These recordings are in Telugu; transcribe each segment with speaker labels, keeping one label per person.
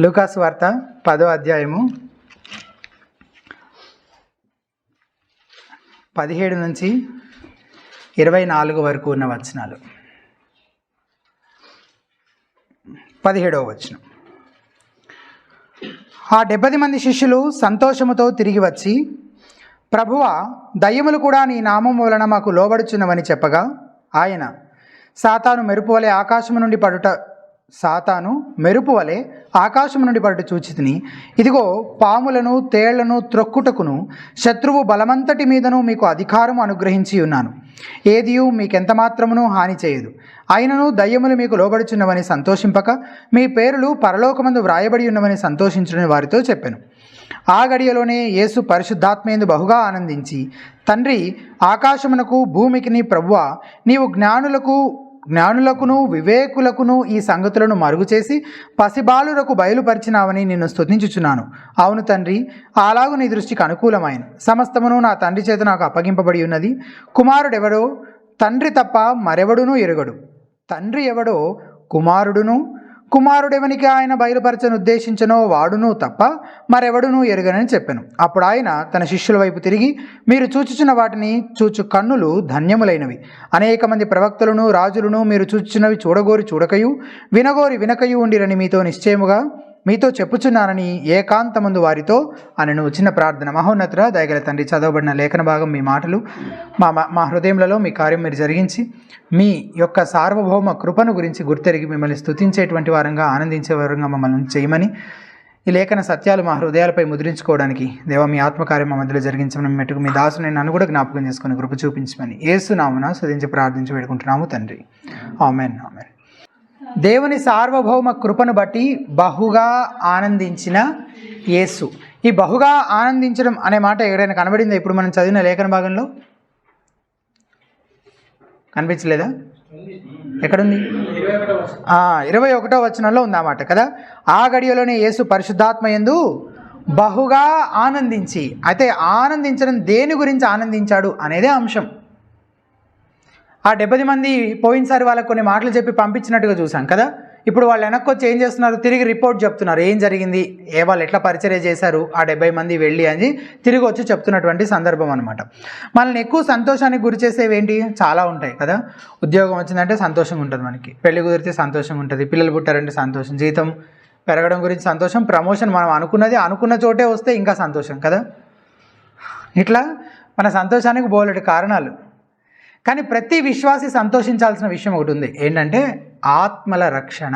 Speaker 1: లూకాసు వార్త 10వ అధ్యాయము 17 నుంచి 24 వరకు ఉన్న వచనాలు. 17వ వచనం. ఆ 70 మంది శిష్యులు సంతోషముతో తిరిగి వచ్చి, ప్రభువా, దయ్యములు కూడా నీ నామము వలన మాకు లోబడుచున్నవని చెప్పగా, ఆయన సాతాను మెరుపు వలె ఆకాశము నుండి పడుట చూచితిని. ఇదిగో, పాములను తేళ్లను త్రొక్కుటకును శత్రువు బలమంతటి మీదను మీకు అధికారము అనుగ్రహించి ఉన్నాను. ఏదియు మీకెంత మాత్రమును హాని చేయదు. అయినను దయ్యములు మీకు లోబడుచున్నవని సంతోషింపక, మీ పేరులు పరలోకమందు వ్రాయబడి ఉన్నవని సంతోషించుడని వారితో చెప్పెను. ఆ గడియలోనే యేసు పరిశుద్ధాత్మయందు బహుగా ఆనందించి, తండ్రి, ఆకాశమునకు భూమికిని ప్రభువా, నీవు జ్ఞానులకును వివేకులకును ఈ సంగతులను మరుగు చేసి పసిబాలురకు బయలుపరిచినావని నిన్ను స్తుతించుచున్నాను. అవును తండ్రి, అలాగు నీ దృష్టికి అనుకూలమైన సమస్తమును నా తండ్రి చేత నాకు అప్పగింపబడి ఉన్నది. కుమారుడెవడో తండ్రి తప్ప మరెవడునూ ఎరుగడు. తండ్రి ఎవడో కుమారుడెవనికి ఆయన బయలుపరచను ఉద్దేశించనో వాడును తప్ప మరెవడునూ ఎరుగనని చెప్పాను. అప్పుడు ఆయన తన శిష్యుల వైపు తిరిగి, మీరు చూచుచున్న వాటిని చూచు కన్నులు ధన్యములైనవి. అనేక మంది ప్రవక్తలను రాజులను మీరు చూచుచున్నవి చూడగోరి చూడకయు, వినగోరి వినకయు ఉండిరని మీతో చెప్పుచున్నానని ఏకాంతమందు వారితో అనను. చిన్న ప్రార్థన. మహోన్నతుడ, దయగల తండ్రి, చదవబడిన లేఖన భాగం మీ మాటలు మా హృదయంలో మీ కార్యం మీరు జరిగించి, మీ యొక్క సార్వభౌమ కృపను గురించి గుర్తెరిగి మిమ్మల్ని స్తుతించేటువంటి వారంగా, ఆనందించే వారంగా మమ్మల్ని చేయమని, ఈ లేఖన సత్యాలు మా హృదయాలపై ముద్రించుకోవడానికి దేవా మీ ఆత్మకార్యం మా మధ్యలో జరిగించమని మెట్టుకు మీ దాసుని నన్ను కూడా జ్ఞాపకం చేసుకుని కృప చూపించమని యేసు నామమున స్తుతించి ప్రార్థించి వేడుకుంటున్నాము తండ్రి. ఆమేన్. ఆమేన్. దేవుని సార్వభౌమ కృపను బట్టి బహుగా ఆనందించిన యేసు. ఈ బహుగా ఆనందించడం అనే మాట ఎక్కడైనా కనబడిందా? ఇప్పుడు మనం చదివిన లేఖన భాగంలో కనిపించలేదా? ఎక్కడుంది? 21వ వచనంలో ఉందన్నమాట కదా. ఆ గడియలోనే యేసు పరిశుద్ధాత్మయందు బహుగా ఆనందించి. అయితే ఆనందించడం దేని గురించి ఆనందించాడు అనేదే అంశం. ఆ 70 మంది పోయినసారి వాళ్ళకు కొన్ని మాటలు చెప్పి పంపించినట్టుగా చూసాం కదా. ఇప్పుడు వాళ్ళు వెనక్కి వచ్చి ఏం చేస్తున్నారు? తిరిగి రిపోర్ట్ చెప్తున్నారు. ఏం జరిగింది, వాళ్ళు ఎట్లా పరిచర్య చేశారు ఆ 70 మంది వెళ్ళి అని తిరిగి వచ్చి చెప్తున్నటువంటి సందర్భం అనమాట. మనల్ని ఎక్కువ సంతోషానికి గురి చేసేవి ఏంటి? చాలా ఉంటాయి కదా. ఉద్యోగం వచ్చిందంటే సంతోషంగా ఉంటుంది, మనకి పెళ్లి కుదిరితే సంతోషంగా ఉంటుంది, పిల్లలు పుట్టారంటే సంతోషం, జీతం పెరగడం గురించి సంతోషం, ప్రమోషన్ మనం అనుకున్న చోటే వస్తే ఇంకా సంతోషం కదా. ఇట్లా మన సంతోషానికి బోలెడు కారణాలు. కానీ ప్రతి విశ్వాసి సంతోషించాల్సిన విషయం ఒకటి ఉంది. ఏంటంటే ఆత్మల రక్షణ.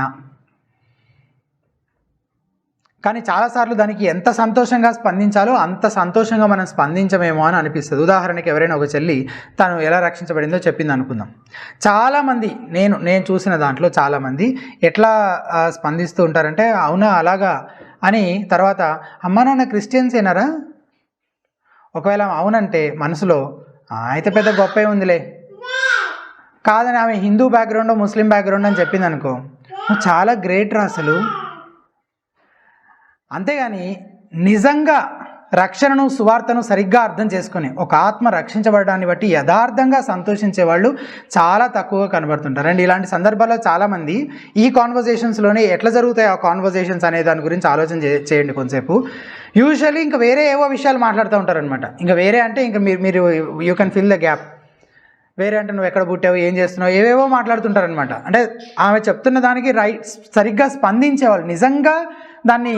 Speaker 1: కానీ చాలాసార్లు దానికి ఎంత సంతోషంగా స్పందించాలో అంత సంతోషంగా మనం స్పందించమేమో అని అనిపిస్తుంది. ఉదాహరణకి ఎవరైనా ఒక చెల్లి తను ఎలా రక్షించబడిందో చెప్పింది అనుకుందాం. చాలామంది నేను చూసిన దాంట్లో చాలామంది ఎట్లా స్పందిస్తూ ఉంటారంటే, అవునా అలాగా అని, తర్వాత అమ్మ నాన్న క్రిస్టియన్స్ ఏనారా, ఒకవేళ అవునంటే మనసులో అయితే పెద్ద గొప్పే ఉందిలే, కాదని ఆమె హిందూ బ్యాక్గ్రౌండ్ ముస్లిం బ్యాక్గ్రౌండ్ అని చెప్పింది అనుకో, చాలా గ్రేట్ రా అసలు. అంతేగాని నిజంగా రక్షణను సువార్తను సరిగ్గా అర్థం చేసుకుని ఒక ఆత్మ రక్షించబడడాన్ని బట్టి యథార్థంగా సంతోషించే వాళ్ళు చాలా తక్కువగా కనబడుతుంటారు. అండ్ ఇలాంటి సందర్భాల్లో చాలామంది ఈ కాన్వర్జేషన్స్లోనే ఎట్లా జరుగుతాయి ఆ కాన్వర్జేషన్స్ అనే దాని గురించి ఆలోచన చేయండి కొంతసేపు. యూజువల్లీ ఇంకా వేరే ఏవో విషయాలు మాట్లాడుతూ ఉంటారనమాట. ఇంకా వేరే అంటే ఇంకా మీరు you can fill the gap. వేరే అంటే నువ్వు ఎక్కడ పుట్టావు, ఏం చేస్తున్నావు, ఏవేవో మాట్లాడుతుంటారనమాట. అంటే ఆమె చెప్తున్న దానికి సరిగ్గా స్పందించేవాళ్ళు నిజంగా దాన్ని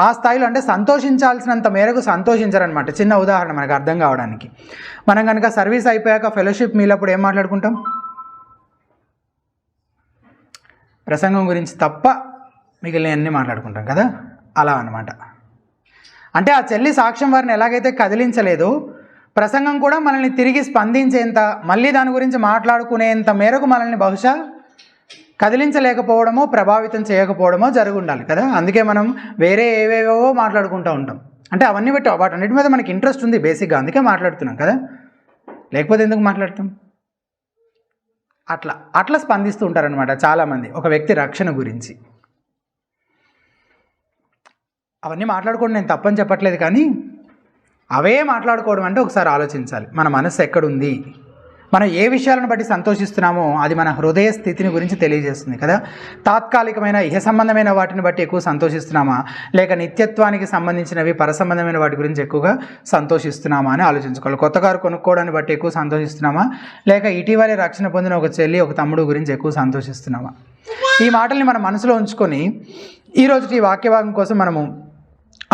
Speaker 1: ఆ స్థాయిలో అంటే సంతోషించాల్సినంత మేరకు సంతోషించారనమాట. చిన్న ఉదాహరణ మనకు అర్థం కావడానికి. మనం కనుక సర్వీస్ అయిపోయాక ఫెలోషిప్ మీలప్పుడు ఏం మాట్లాడుకుంటాం? ప్రసంగం గురించి తప్ప మిగిలిన అన్నీ మాట్లాడుకుంటాం కదా. అలా అనమాట. అంటే ఆ చెల్లి సాక్ష్యం వారిని ఎలాగైతే కదిలించలేదో, ప్రసంగం కూడా మనల్ని తిరిగి స్పందించేంత, మళ్ళీ దాని గురించి మాట్లాడుకునేంత మేరకు మనల్ని బహుశా కదిలించలేకపోవడమో ప్రభావితం చేయకపోవడమో జరిగి ఉండాలి కదా. అందుకే మనం వేరే ఏవేవో మాట్లాడుకుంటూ ఉంటాం. అంటే అవన్నీ బట్టి వాటన్నిటి మీద మనకి ఇంట్రెస్ట్ ఉంది బేసిక్గా, అందుకే మాట్లాడుతున్నాం కదా. లేకపోతే ఎందుకు మాట్లాడతాం? అట్లా స్పందిస్తూ ఉంటారనమాట చాలామంది ఒక వ్యక్తి రక్షణ గురించి. అవన్నీ మాట్లాడుకోవడం నేను తప్పని చెప్పట్లేదు, కానీ అవే మాట్లాడుకోవడం అంటే ఒకసారి ఆలోచించాలి. మన మనసు ఎక్కడుంది, మనం ఏ విషయాలను బట్టి సంతోషిస్తున్నామో అది మన హృదయ స్థితిని గురించి తెలియజేస్తుంది కదా. తాత్కాలికమైన ఇహ సంబంధమైన వాటిని బట్టి ఎక్కువ సంతోషిస్తున్నామా, లేక నిత్యత్వానికి సంబంధించినవి పరసంబంధమైన వాటి గురించి ఎక్కువగా సంతోషిస్తున్నామా అని ఆలోచించుకోవాలి. కొత్త కారు కొనుక్కోవడాన్ని బట్టి ఎక్కువ సంతోషిస్తున్నామా, లేక ఇటీవలే రక్షణ పొందిన ఒక చెల్లి ఒక తమ్ముడు గురించి ఎక్కువ సంతోషిస్తున్నామా? ఈ మాటల్ని మన మనసులో ఉంచుకొని ఈరోజు ఈ వాక్య భాగం కోసం మనము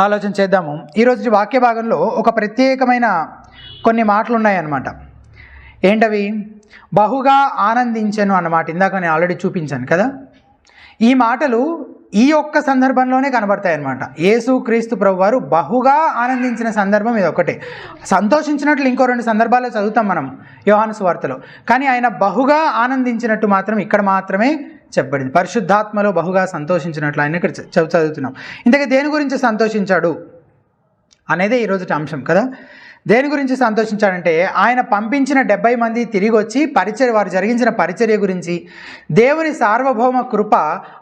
Speaker 1: ఆలోచన చేద్దాము. ఈరోజు వాక్య భాగంలో ఒక ప్రత్యేకమైన కొన్ని మాటలు ఉన్నాయన్నమాట. ఏంటవి? బహుగా ఆనందించెను అన్నమాట. ఇందాక నేను ఆల్రెడీ చూపించాను కదా. ఈ మాటలు ఈ ఒక్క సందర్భంలోనే కనబడతాయి అన్నమాట. యేసు క్రీస్తు ప్రభు వారు బహుగా ఆనందించిన సందర్భం ఇది ఒకటే. సంతోషించినట్లు ఇంకో 2 సందర్భాల్లో చదువుతాం మనం యోహాను సువార్తలో, కానీ ఆయన బహుగా ఆనందించినట్టు మాత్రం ఇక్కడ మాత్రమే చెప్పబడింది. పరిశుద్ధాత్మలో బహుగా సంతోషించినట్లు ఆయన ఇక్కడ చదువుతున్నాం. ఇంతకీ దేని గురించి సంతోషించాడు అనేదే ఈరోజు అంశం కదా. దేని గురించి సంతోషించాడంటే ఆయన పంపించిన 70 మంది తిరిగి వచ్చి వారు జరిగించిన పరిచర్య గురించి, దేవుని సార్వభౌమ కృప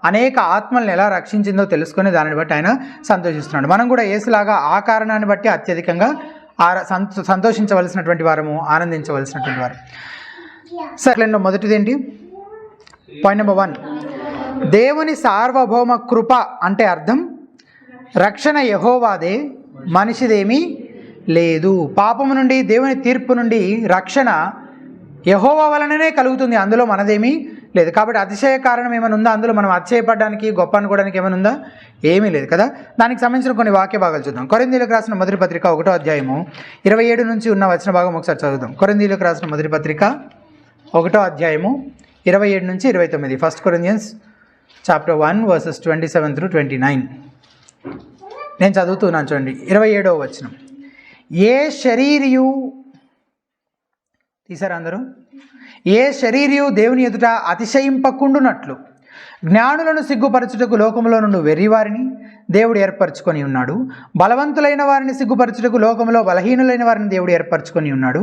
Speaker 1: అనేక ఆత్మల్ని ఎలా రక్షించిందో తెలుసుకుని దానిని బట్టి ఆయన సంతోషిస్తున్నాడు. మనం కూడా యేసులాగా ఆ కారణాన్ని బట్టి అత్యధికంగా సంతోషించవలసినటువంటి వారము, ఆనందించవలసినటువంటి వారు. సరే, మొదటిది ఏంటి? పాయింట్ నెంబర్ 1, దేవుని సార్వభౌమ కృప అంటే అర్థం రక్షణ యెహోవాదే, మనిషిదేమీ లేదు. పాపము నుండి, దేవుని తీర్పు నుండి రక్షణ యెహోవా వలననే కలుగుతుంది, అందులో మనదేమీ లేదు. కాబట్టి అతిశయ కారణం ఏమైనా ఉందా? అందులో మనం అతిశయపడడానికి, గొప్ప అనుకోవడానికి ఏమైనా ఉందా? ఏమీ లేదు కదా. దానికి సంబంధించిన కొన్ని వాక్య భాగాలు చూద్దాం. కొరింథీయులకు రాసిన మొదటి పత్రిక 1వ అధ్యాయము 27 నుంచి ఉన్న వచన భాగం ఒకసారి చదువుదాం. కొరింథీయులకు రాసిన మొదటి పత్రిక 1వ అధ్యాయము 27 నుంచి 29. 1 Corinthians chapter 1 verses 27 through 29. నేను చదువుతున్నాను చూడండి. 27వ వచనం. ఏ శరీరియు, తీసారా అందరూ? ఏ శరీరియు దేవుని ఎదుట అతిశయింపకుండునట్లు జ్ఞానులను సిగ్గుపరచుటకు లోకములో నుండి వెర్రివారిని దేవుడు ఏర్పరచుకొని ఉన్నాడు. బలవంతులైన వారిని సిగ్గుపరచుటకు లోకములో బలహీనులైన వారిని దేవుడు ఏర్పరచుకొని ఉన్నాడు.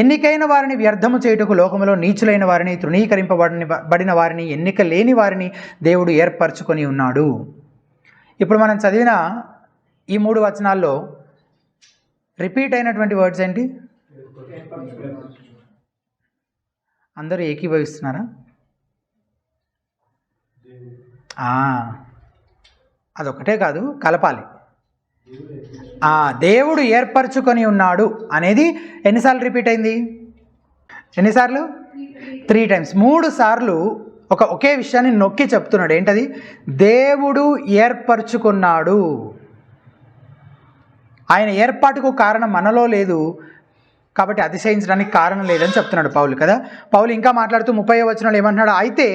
Speaker 1: ఎన్నికైన వారిని వ్యర్థము చేయుటకు లోకములో నీచులైన వారిని, తృణీకరింపబడిన వారిని, ఎన్నిక లేని వారిని దేవుడు ఏర్పరచుకొని ఉన్నాడు. ఇప్పుడు మనం చదివిన ఈ 3 వచనాల్లో రిపీట్ అయినటువంటి వర్డ్స్ ఏంటి? అందరూ ఏకీభవిస్తున్నారా? అదొకటే కాదు, కలపాలి. దేవుడు ఏర్పరచుకొని ఉన్నాడు అనేది ఎన్నిసార్లు రిపీట్ అయింది? ఎన్నిసార్లు? 3 times. 3 సార్లు ఒకే విషయాన్ని నొక్కి చెప్తున్నాడు. ఏంటది? దేవుడు ఏర్పరచుకున్నాడు. ఆయన ఏర్పాటుకు కారణం మనలో లేదు కాబట్టి అతిశయించడానికి కారణం లేదని చెప్తున్నాడు పౌలు కదా. పౌలు ఇంకా మాట్లాడుతూ 30వ వచనంలో ఏమంటున్నాడు? అయితే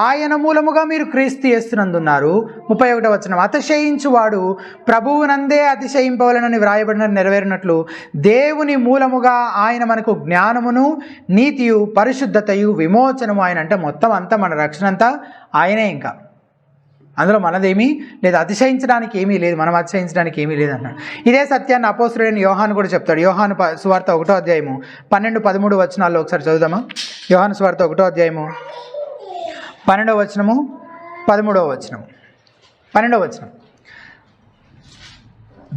Speaker 1: ఆయన మూలముగా మీరు క్రీస్తు యేసునందున్నారు. 31వ వచనం. అతిశయించువాడు ప్రభువునందే అతిశయింపవలెనని వ్రాయబడిన నెరవేరినట్లు దేవుని మూలముగా ఆయన మనకు జ్ఞానమును, నీతియు, పరిశుద్ధతయు, విమోచనము. ఆయన అంటే మొత్తం అంతా, మన రక్షణ అంతా ఆయనే. ఇంకా అందులో మనదేమీ లేదు, అతిశయించడానికి ఏమీ లేదు, మనం అతిశయించడానికి ఏమీ లేదు అన్నాడు. ఇదే సత్యాన్ని అపోస్తలుడైన యోహాను కూడా చెప్తాడు. యోహాను సువార్త 1వ అధ్యాయము 12-13 వచనాల్లో ఒకసారి చదువుదామా. యోహాను సువార్త 1వ అధ్యాయము 12వ వచనము, 13వ వచనము. 12వ వచనం.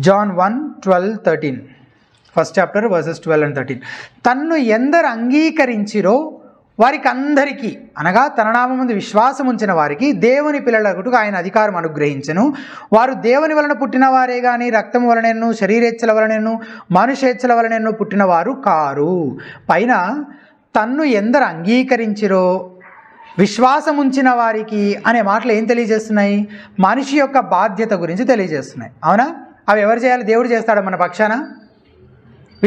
Speaker 1: John 1:12-13. 1st chapter verses 12 and 13. తన్ను ఎందరు అంగీకరించిరో వారికి అందరికీ, అనగా తన నామముందు విశ్వాసం ఉంచిన వారికి దేవుని పిల్లలగుటకు ఆయన అధికారం అనుగ్రహించెను. వారు దేవుని వలన పుట్టిన వారే గాని రక్తము వలనను, శరీరేచ్ఛల వలనను, మనుషేచ్ఛల వలనను పుట్టిన వారు కారు. పైన తన్ను ఎందరు అంగీకరించిరో, విశ్వాసం ఉంచిన వారికి అనే మాటలు ఏం తెలియజేస్తున్నాయి? మనిషి యొక్క బాధ్యత గురించి తెలియజేస్తున్నాయి. అవునా? అవి ఎవరు చేయాలి? దేవుడు చేస్తాడు మన పక్షాన.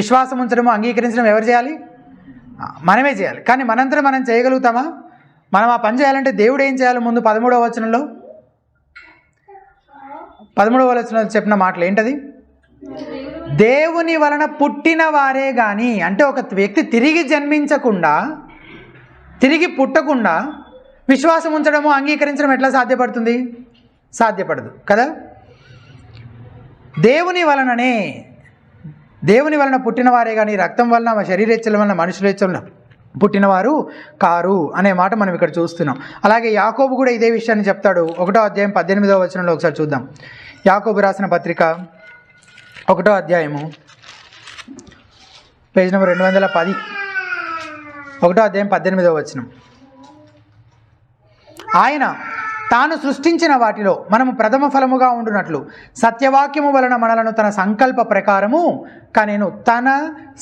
Speaker 1: విశ్వాసం ఉంచడము, అంగీకరించడం ఎవరు చేయాలి? మనమే చేయాలి. కానీ మనంతా మనం చేయగలుగుతామా? మనం ఆ పని చేయాలంటే దేవుడు ఏం చేయాలి? ముందు 13వ వచనంలో 13వ వచనంలో చెప్పిన మాటలు ఏంటది? దేవుని వలన పుట్టిన వారే కానీ, అంటే ఒక వ్యక్తి తిరిగి జన్మించకుండా, తిరిగి పుట్టకుండా విశ్వాసం ఉంచడము, అంగీకరించడం ఎట్లా సాధ్యపడుతుంది? సాధ్యపడదు కదా. దేవుని వలననే, దేవుని వలన పుట్టినవారే కానీ రక్తం వలన, శరీరేచ్ఛల వలన, మనుషులేచ్ఛల పుట్టినవారు కారు అనే మాట మనం ఇక్కడ చూస్తున్నాం. అలాగే యాకోబు కూడా ఇదే విషయాన్ని చెప్తాడు. 1వ అధ్యాయం 18వ వచనంలో ఒకసారి చూద్దాం. యాకోబు రాసిన పత్రిక 1వ అధ్యాయము పేజ్ నెంబర్ 210. 1:18 ఆయన తాను సృష్టించిన వాటిలో మనము ప్రథమ ఫలముగా ఉండునట్లు సత్యవాక్యము వలన మనలను తన సంకల్ప ప్రకారము కనెను. తన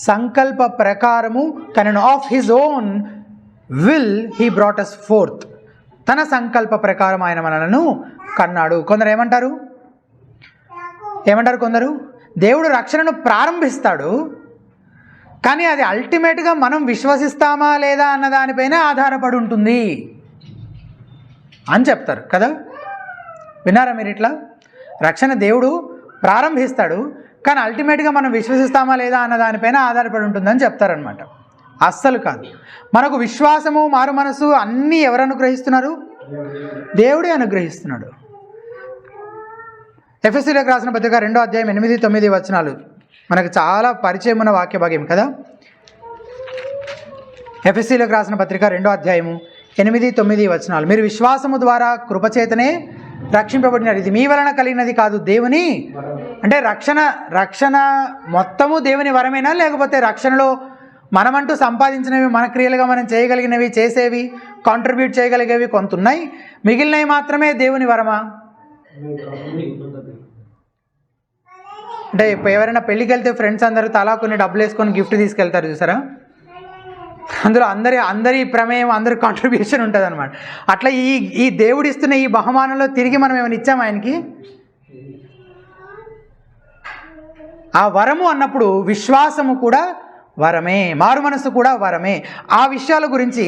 Speaker 1: సంకల్ప ప్రకారము కనెను. Of his own will he brought us fourth. తన సంకల్ప ప్రకారం ఆయన మనలను కన్నాడు. కొందరు ఏమంటారు కొందరు దేవుడు రక్షణను ప్రారంభిస్తాడు, కానీ అది అల్టిమేట్గా మనం విశ్వసిస్తామా లేదా అన్న దానిపైన ఆధారపడి ఉంటుంది అని చెప్తారు కదా. విన్నారా మీరు? ఇట్లా రక్షణ దేవుడు ప్రారంభిస్తాడు, కానీ అల్టిమేట్గా మనం విశ్వసిస్తామా లేదా అన్న దానిపైన ఆధారపడి ఉంటుందని చెప్తారనమాట. అస్సలు కాదు. మనకు విశ్వాసము, మారు మనసు అన్నీ ఎవరు అనుగ్రహిస్తున్నారు? దేవుడే అనుగ్రహిస్తున్నాడు. ఎఫెసీయులకు రాసిన పత్రిక 2:8-9 మనకు చాలా పరిచయం ఉన్న వాక్య భాగ్యం కదా. ఎఫెసీయులకు రాసిన పత్రిక 2:8-9 మీరు విశ్వాసము ద్వారా కృపచేతనే రక్షింపబడినారు, ఇది మీ వలన కలిగినది కాదు, దేవుని. అంటే రక్షణ మొత్తము దేవుని వరమేనా, లేకపోతే రక్షణలో మనమంటూ సంపాదించినవి, మన క్రియలుగా మనం చేయగలిగినవి, చేసేవి, కాంట్రిబ్యూట్ చేయగలిగేవి కొంత ఉన్నాయి, మిగిలినవి మాత్రమే దేవుని వరమా? అంటే ఎవరైనా పెళ్ళికి వెళ్తే ఫ్రెండ్స్ అందరూ తలా కొన్ని డబ్బులు వేసుకొని గిఫ్ట్ తీసుకెళ్తారు చూసారా, అందులో అందరి ప్రమేయం, అందరి కాంట్రిబ్యూషన్ ఉంటుంది అనమాట. అట్లా ఈ దేవుడు ఇస్తున్న ఈ బహుమానంలో తిరిగి మనం ఏమైనా ఇచ్చాము ఆయనకి? ఆ వరము అన్నప్పుడు విశ్వాసము కూడా వరమే, మారు మనసు కూడా వరమే. ఆ విషయాల గురించి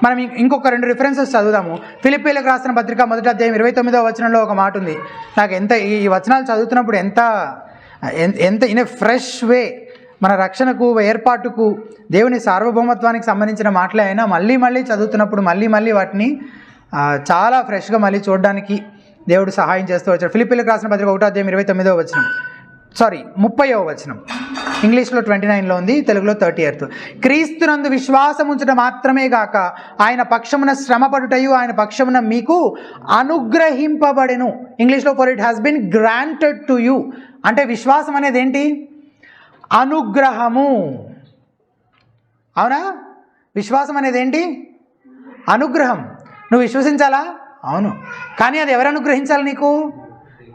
Speaker 1: మనం ఇంకొక 2 రిఫరెన్సెస్ చదువుదాము. ఫిలిప్పీలకు రాసిన పత్రిక 1:29 ఒక మాట ఉంది. నాకు ఈ వచనాలు చదువుతున్నప్పుడు ఎంత ఇన్ ఏ ఫ్రెష్ వే మన రక్షణకు, ఏర్పాటుకు, దేవుని సార్వభౌమత్వానికి సంబంధించిన మాటలే అయినా మళ్ళీ చదువుతున్నప్పుడు మళ్ళీ వాటిని చాలా ఫ్రెష్గా మళ్ళీ చూడడానికి దేవుడు సహాయం చేస్తూ వచ్చాడు. ఫిలిప్పీలకు రాసిన పత్రిక 30వ ఇంగ్లీష్లో 29లో ఉంది, తెలుగులో 30th. క్రీస్తునందు విశ్వాసం ఉంచడం మాత్రమే గాక ఆయన పక్షమున శ్రమపడుటయు ఆయన పక్షమున మీకు అనుగ్రహింపబడెను. ఇంగ్లీష్లో for it has been granted to you. అంటే విశ్వాసం అనేది ఏంటి? అనుగ్రహము. అవునా? విశ్వాసం అనేది ఏంటి? అనుగ్రహం. నువ్వు విశ్వసించాలా? అవును. కానీ అది ఎవరు అనుగ్రహించాలి? నీకు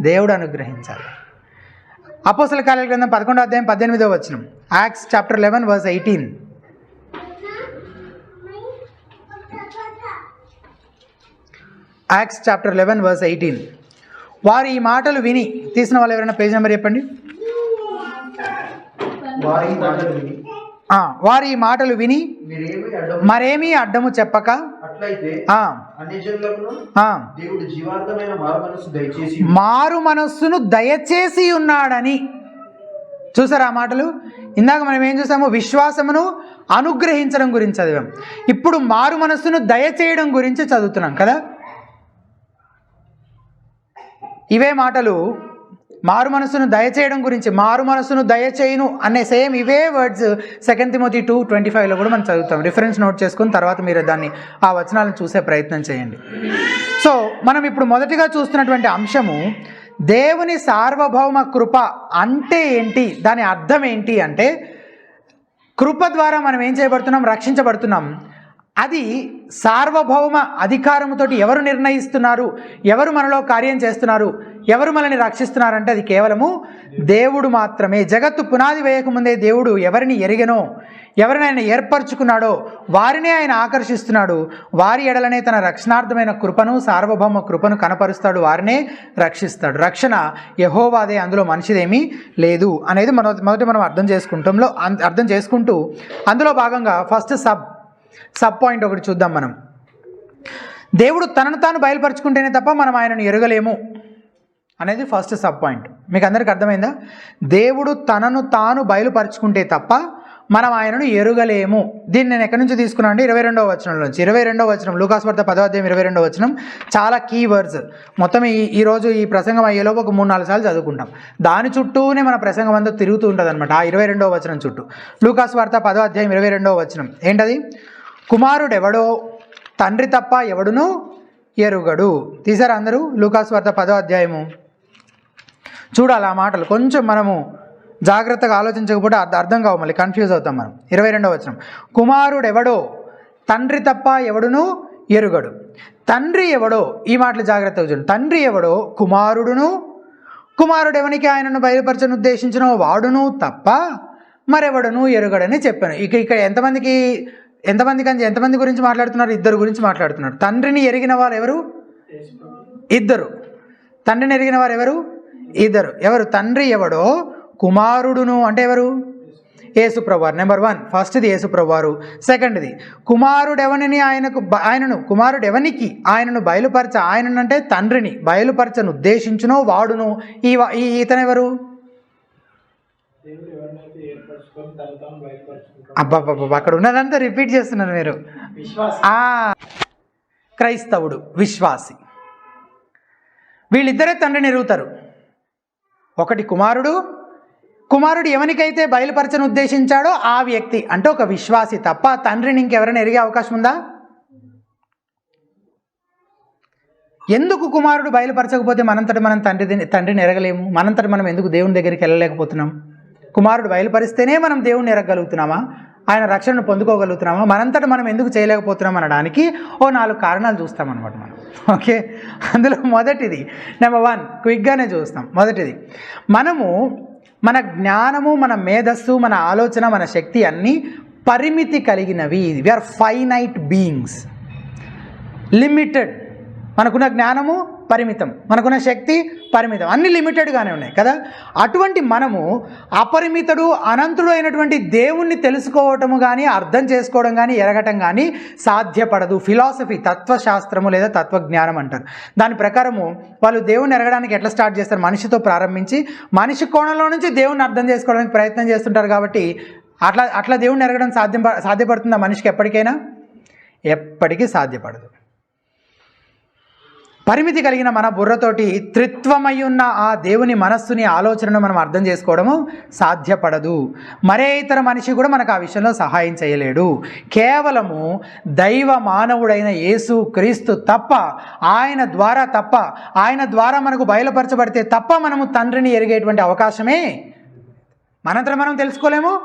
Speaker 1: దేవుడు అనుగ్రహించాలి. అపోస్తల కార్యాల గ్రంథం 11:18 యాక్ట్స్ చాప్టర్ 11:18. Acts chapter 11:18. వారు ఈ మాటలు విని, తీసిన వాళ్ళు ఎవరైనా పేజ్ నెంబర్ చెప్పండి. వారి ఈ మాటలు విని మరేమీ అడ్డము చెప్పక మారు మనస్సును దయచేసి ఉన్నాడని. చూసారా ఆ మాటలు? ఇందాక మనం ఏం చూసాము? విశ్వాసమును అనుగ్రహించడం గురించి చదివాం. ఇప్పుడు మారు మనస్సును దయచేయడం గురించి చదువుతున్నాం కదా. ఇవే మాటలు మారు మనసును దయచేయడం గురించి, మారు మనసును దయచేయును అనే సేమ్ ఇవే వర్డ్స్ 2 తిమోతి 2:25లో కూడా మనం చదువుతాం. రిఫరెన్స్ నోట్ చేసుకుని తర్వాత మీరు ఆ వచనాలను చూసే ప్రయత్నం చేయండి. సో మనం ఇప్పుడు మొదటిగా చూస్తున్నటువంటి అంశము దేవుని సార్వభౌమ కృప అంటే ఏంటి, దాని అర్థం ఏంటి అంటే, కృప ద్వారా మనం ఏం చేయబడుతున్నాం? రక్షించబడుతున్నాం. అది సార్వభౌమ అధికారముతో ఎవరు నిర్ణయిస్తున్నారు, ఎవరు మనలో కార్యం చేస్తున్నారు, ఎవరు మనల్ని రక్షిస్తున్నారంటే అది కేవలము దేవుడు మాత్రమే. జగత్తు పునాది వేయకముందే దేవుడు ఎవరిని ఎరిగెనో, ఎవరిని ఆయన ఏర్పరచుకున్నాడో వారినే ఆయన ఆకర్షిస్తున్నాడు. వారి ఎడలనే తన రక్షణార్థమైన కృపను, సార్వభౌమ కృపను కనపరుస్తాడు, వారినే రక్షిస్తాడు. రక్షణ యెహోవాదే, అందులో మనిషిదేమీ లేదు అనేది మొదట మనం అర్థం చేసుకుంటూ అందులో భాగంగా ఫస్ట్ సబ్ పాయింట్ ఒకటి చూద్దాం. మనం దేవుడు తనను తాను బయలుపరుచుకుంటేనే తప్ప మనం ఆయనను ఎరగలేము అనేది ఫస్ట్ సబ్ పాయింట్. మీకు అందరికి అర్థమైందా? దేవుడు తనను తాను బయలుపరుచుకుంటే తప్ప మనం ఆయనను ఎరుగలేము. దీన్ని నేను ఎక్కడి నుంచి తీసుకున్నాను అంటే 22వ వచనం నుంచి. 22వ వచనం, లూకాసు వార్త 10:22వ వచనం చాలా కీ వర్డ్స్. మొత్తం ఈరోజు ఈ ప్రసంగం అయ్యేలోపు ఒక 3-4 సార్లు చదువుకుంటాం. దాని చుట్టూనే మన ప్రసంగం అంతా తిరుగుతూ ఉంటుంది అనమాట, ఆ 22వ వచనం చుట్టూ. లూకాసు వార్త 10:22వ వచనం ఏంటది? కుమారుడెవడో తండ్రి తప్ప ఎవడును ఎరుగడు. తీసారా అందరూ? లూకాసు వార్త 10వ అధ్యాయము చూడాలి. ఆ మాటలు కొంచెం మనము జాగ్రత్తగా ఆలోచించకపోతే అర్థం కావు, మళ్ళీ కన్ఫ్యూజ్ అవుతాం మనం. 22వ వచనం, కుమారుడెవడో తండ్రి తప్ప ఎవడును ఎరుగడు. తండ్రి ఎవడో, ఈ మాటలు జాగ్రత్తగా చూడండి. తండ్రి ఎవడో కుమారుడును, కుమారుడు ఎవనికి ఆయనను బయలుపరచను ఉద్దేశించిన వాడును తప్ప మరెవడును ఎరుగడని చెప్పాను. ఇక్కడ ఎంతమంది గురించి మాట్లాడుతున్నారు? ఇద్దరు గురించి మాట్లాడుతున్నారు. తండ్రిని ఎరిగిన వారు ఎవరు? ఇద్దరు. తండ్రిని ఎరిగిన వారు ఎవరు? ఇద్దరు. ఎవరు? తండ్రి ఎవడో కుమారుడును అంటే ఎవరు? యేసుప్రభువారు. నెంబర్ 1 ఫస్ట్ది యేసుప్రభువారు. సెకండ్ది కుమారుడు ఎవనికి ఆయనను బయలుపరచ, ఆయనను అంటే తండ్రిని బయలుపరచను ఉద్దేశించునో వాడును. ఇతనెవరు? అబ్బాబ్బా, అక్కడ ఉన్నదంతా రిపీట్ చేస్తున్నారు మీరు. క్రైస్తవుడు, విశ్వాసి. వీళ్ళిద్దరే తండ్రిని ఎరుగుతారు. ఒకటి కుమారుడు ఎవరికైతే బయలుపరచను ఉద్దేశించాడో ఆ వ్యక్తి అంటే ఒక విశ్వాసి తప్ప తండ్రిని ఇంకెవరైనా ఎరిగే అవకాశం ఉందా? ఎందుకు కుమారుడు బయలుపరచకపోతే మనంతట మనం తండ్రిని ఎరగలేము? మనంతట మనం ఎందుకు దేవుని దగ్గరికి వెళ్ళలేకపోతున్నాం? కుమారుడు బయలుపరిస్తేనే మనం దేవుణ్ణి ఎరగలుగుతున్నామా? ఆయన రక్షణను పొందుకోగలుగుతున్నామా? మనంతట మనం ఎందుకు చేయలేకపోతున్నాం అనడానికి 4 కారణాలు చూస్తామన్నమాట మనం. ఓకే, అందులో మొదటిది నెంబర్ 1 క్విక్గానే చూస్తాం. మొదటిది, మన జ్ఞానము, మన మేధస్సు, మన ఆలోచన, మన శక్తి అన్నీ పరిమితి కలిగినవి. We are finite beings, limited. మనకున్న జ్ఞానము పరిమితం, మనకున్న శక్తి పరిమితం, అన్ని లిమిటెడ్గానే ఉన్నాయి కదా. అటువంటి మనము అపరిమితుడు, అనంతుడు అయినటువంటి దేవుణ్ణి తెలుసుకోవటము కానీ, అర్థం చేసుకోవడం కానీ, ఎరగటం కానీ సాధ్యపడదు. ఫిలాసఫీ, తత్వశాస్త్రము లేదా తత్వజ్ఞానం అంటారు. దాని ప్రకారము వాళ్ళు దేవుణ్ణి ఎరగడానికి ఎట్లా స్టార్ట్ చేస్తారు? మనిషితో ప్రారంభించి మనిషి కోణంలో నుంచి దేవుణ్ణి అర్థం చేసుకోవడానికి ప్రయత్నం చేస్తుంటారు. కాబట్టి అట్లా దేవుణ్ణి ఎరగడం సాధ్యపడుతుందా మనిషికి? ఎప్పటికీ సాధ్యపడదు. పరిమితి కలిగిన మన బుర్రతోటి త్రిత్వమై ఉన్న ఆ దేవుని మనస్సుని, ఆలోచనను మనం అర్థం చేసుకోవడము సాధ్యపడదు. మరే ఇతర మనిషి కూడా మనకు ఆ విషయంలో సహాయం చేయలేడు. కేవలము దైవ మానవుడైన యేసు క్రీస్తు తప్ప, ఆయన ద్వారా మనకు బయలుపరచబడితే తప్ప మనము తండ్రిని ఎరిగేటువంటి అవకాశమే మనంతరం మనం తెలుసుకోలేము.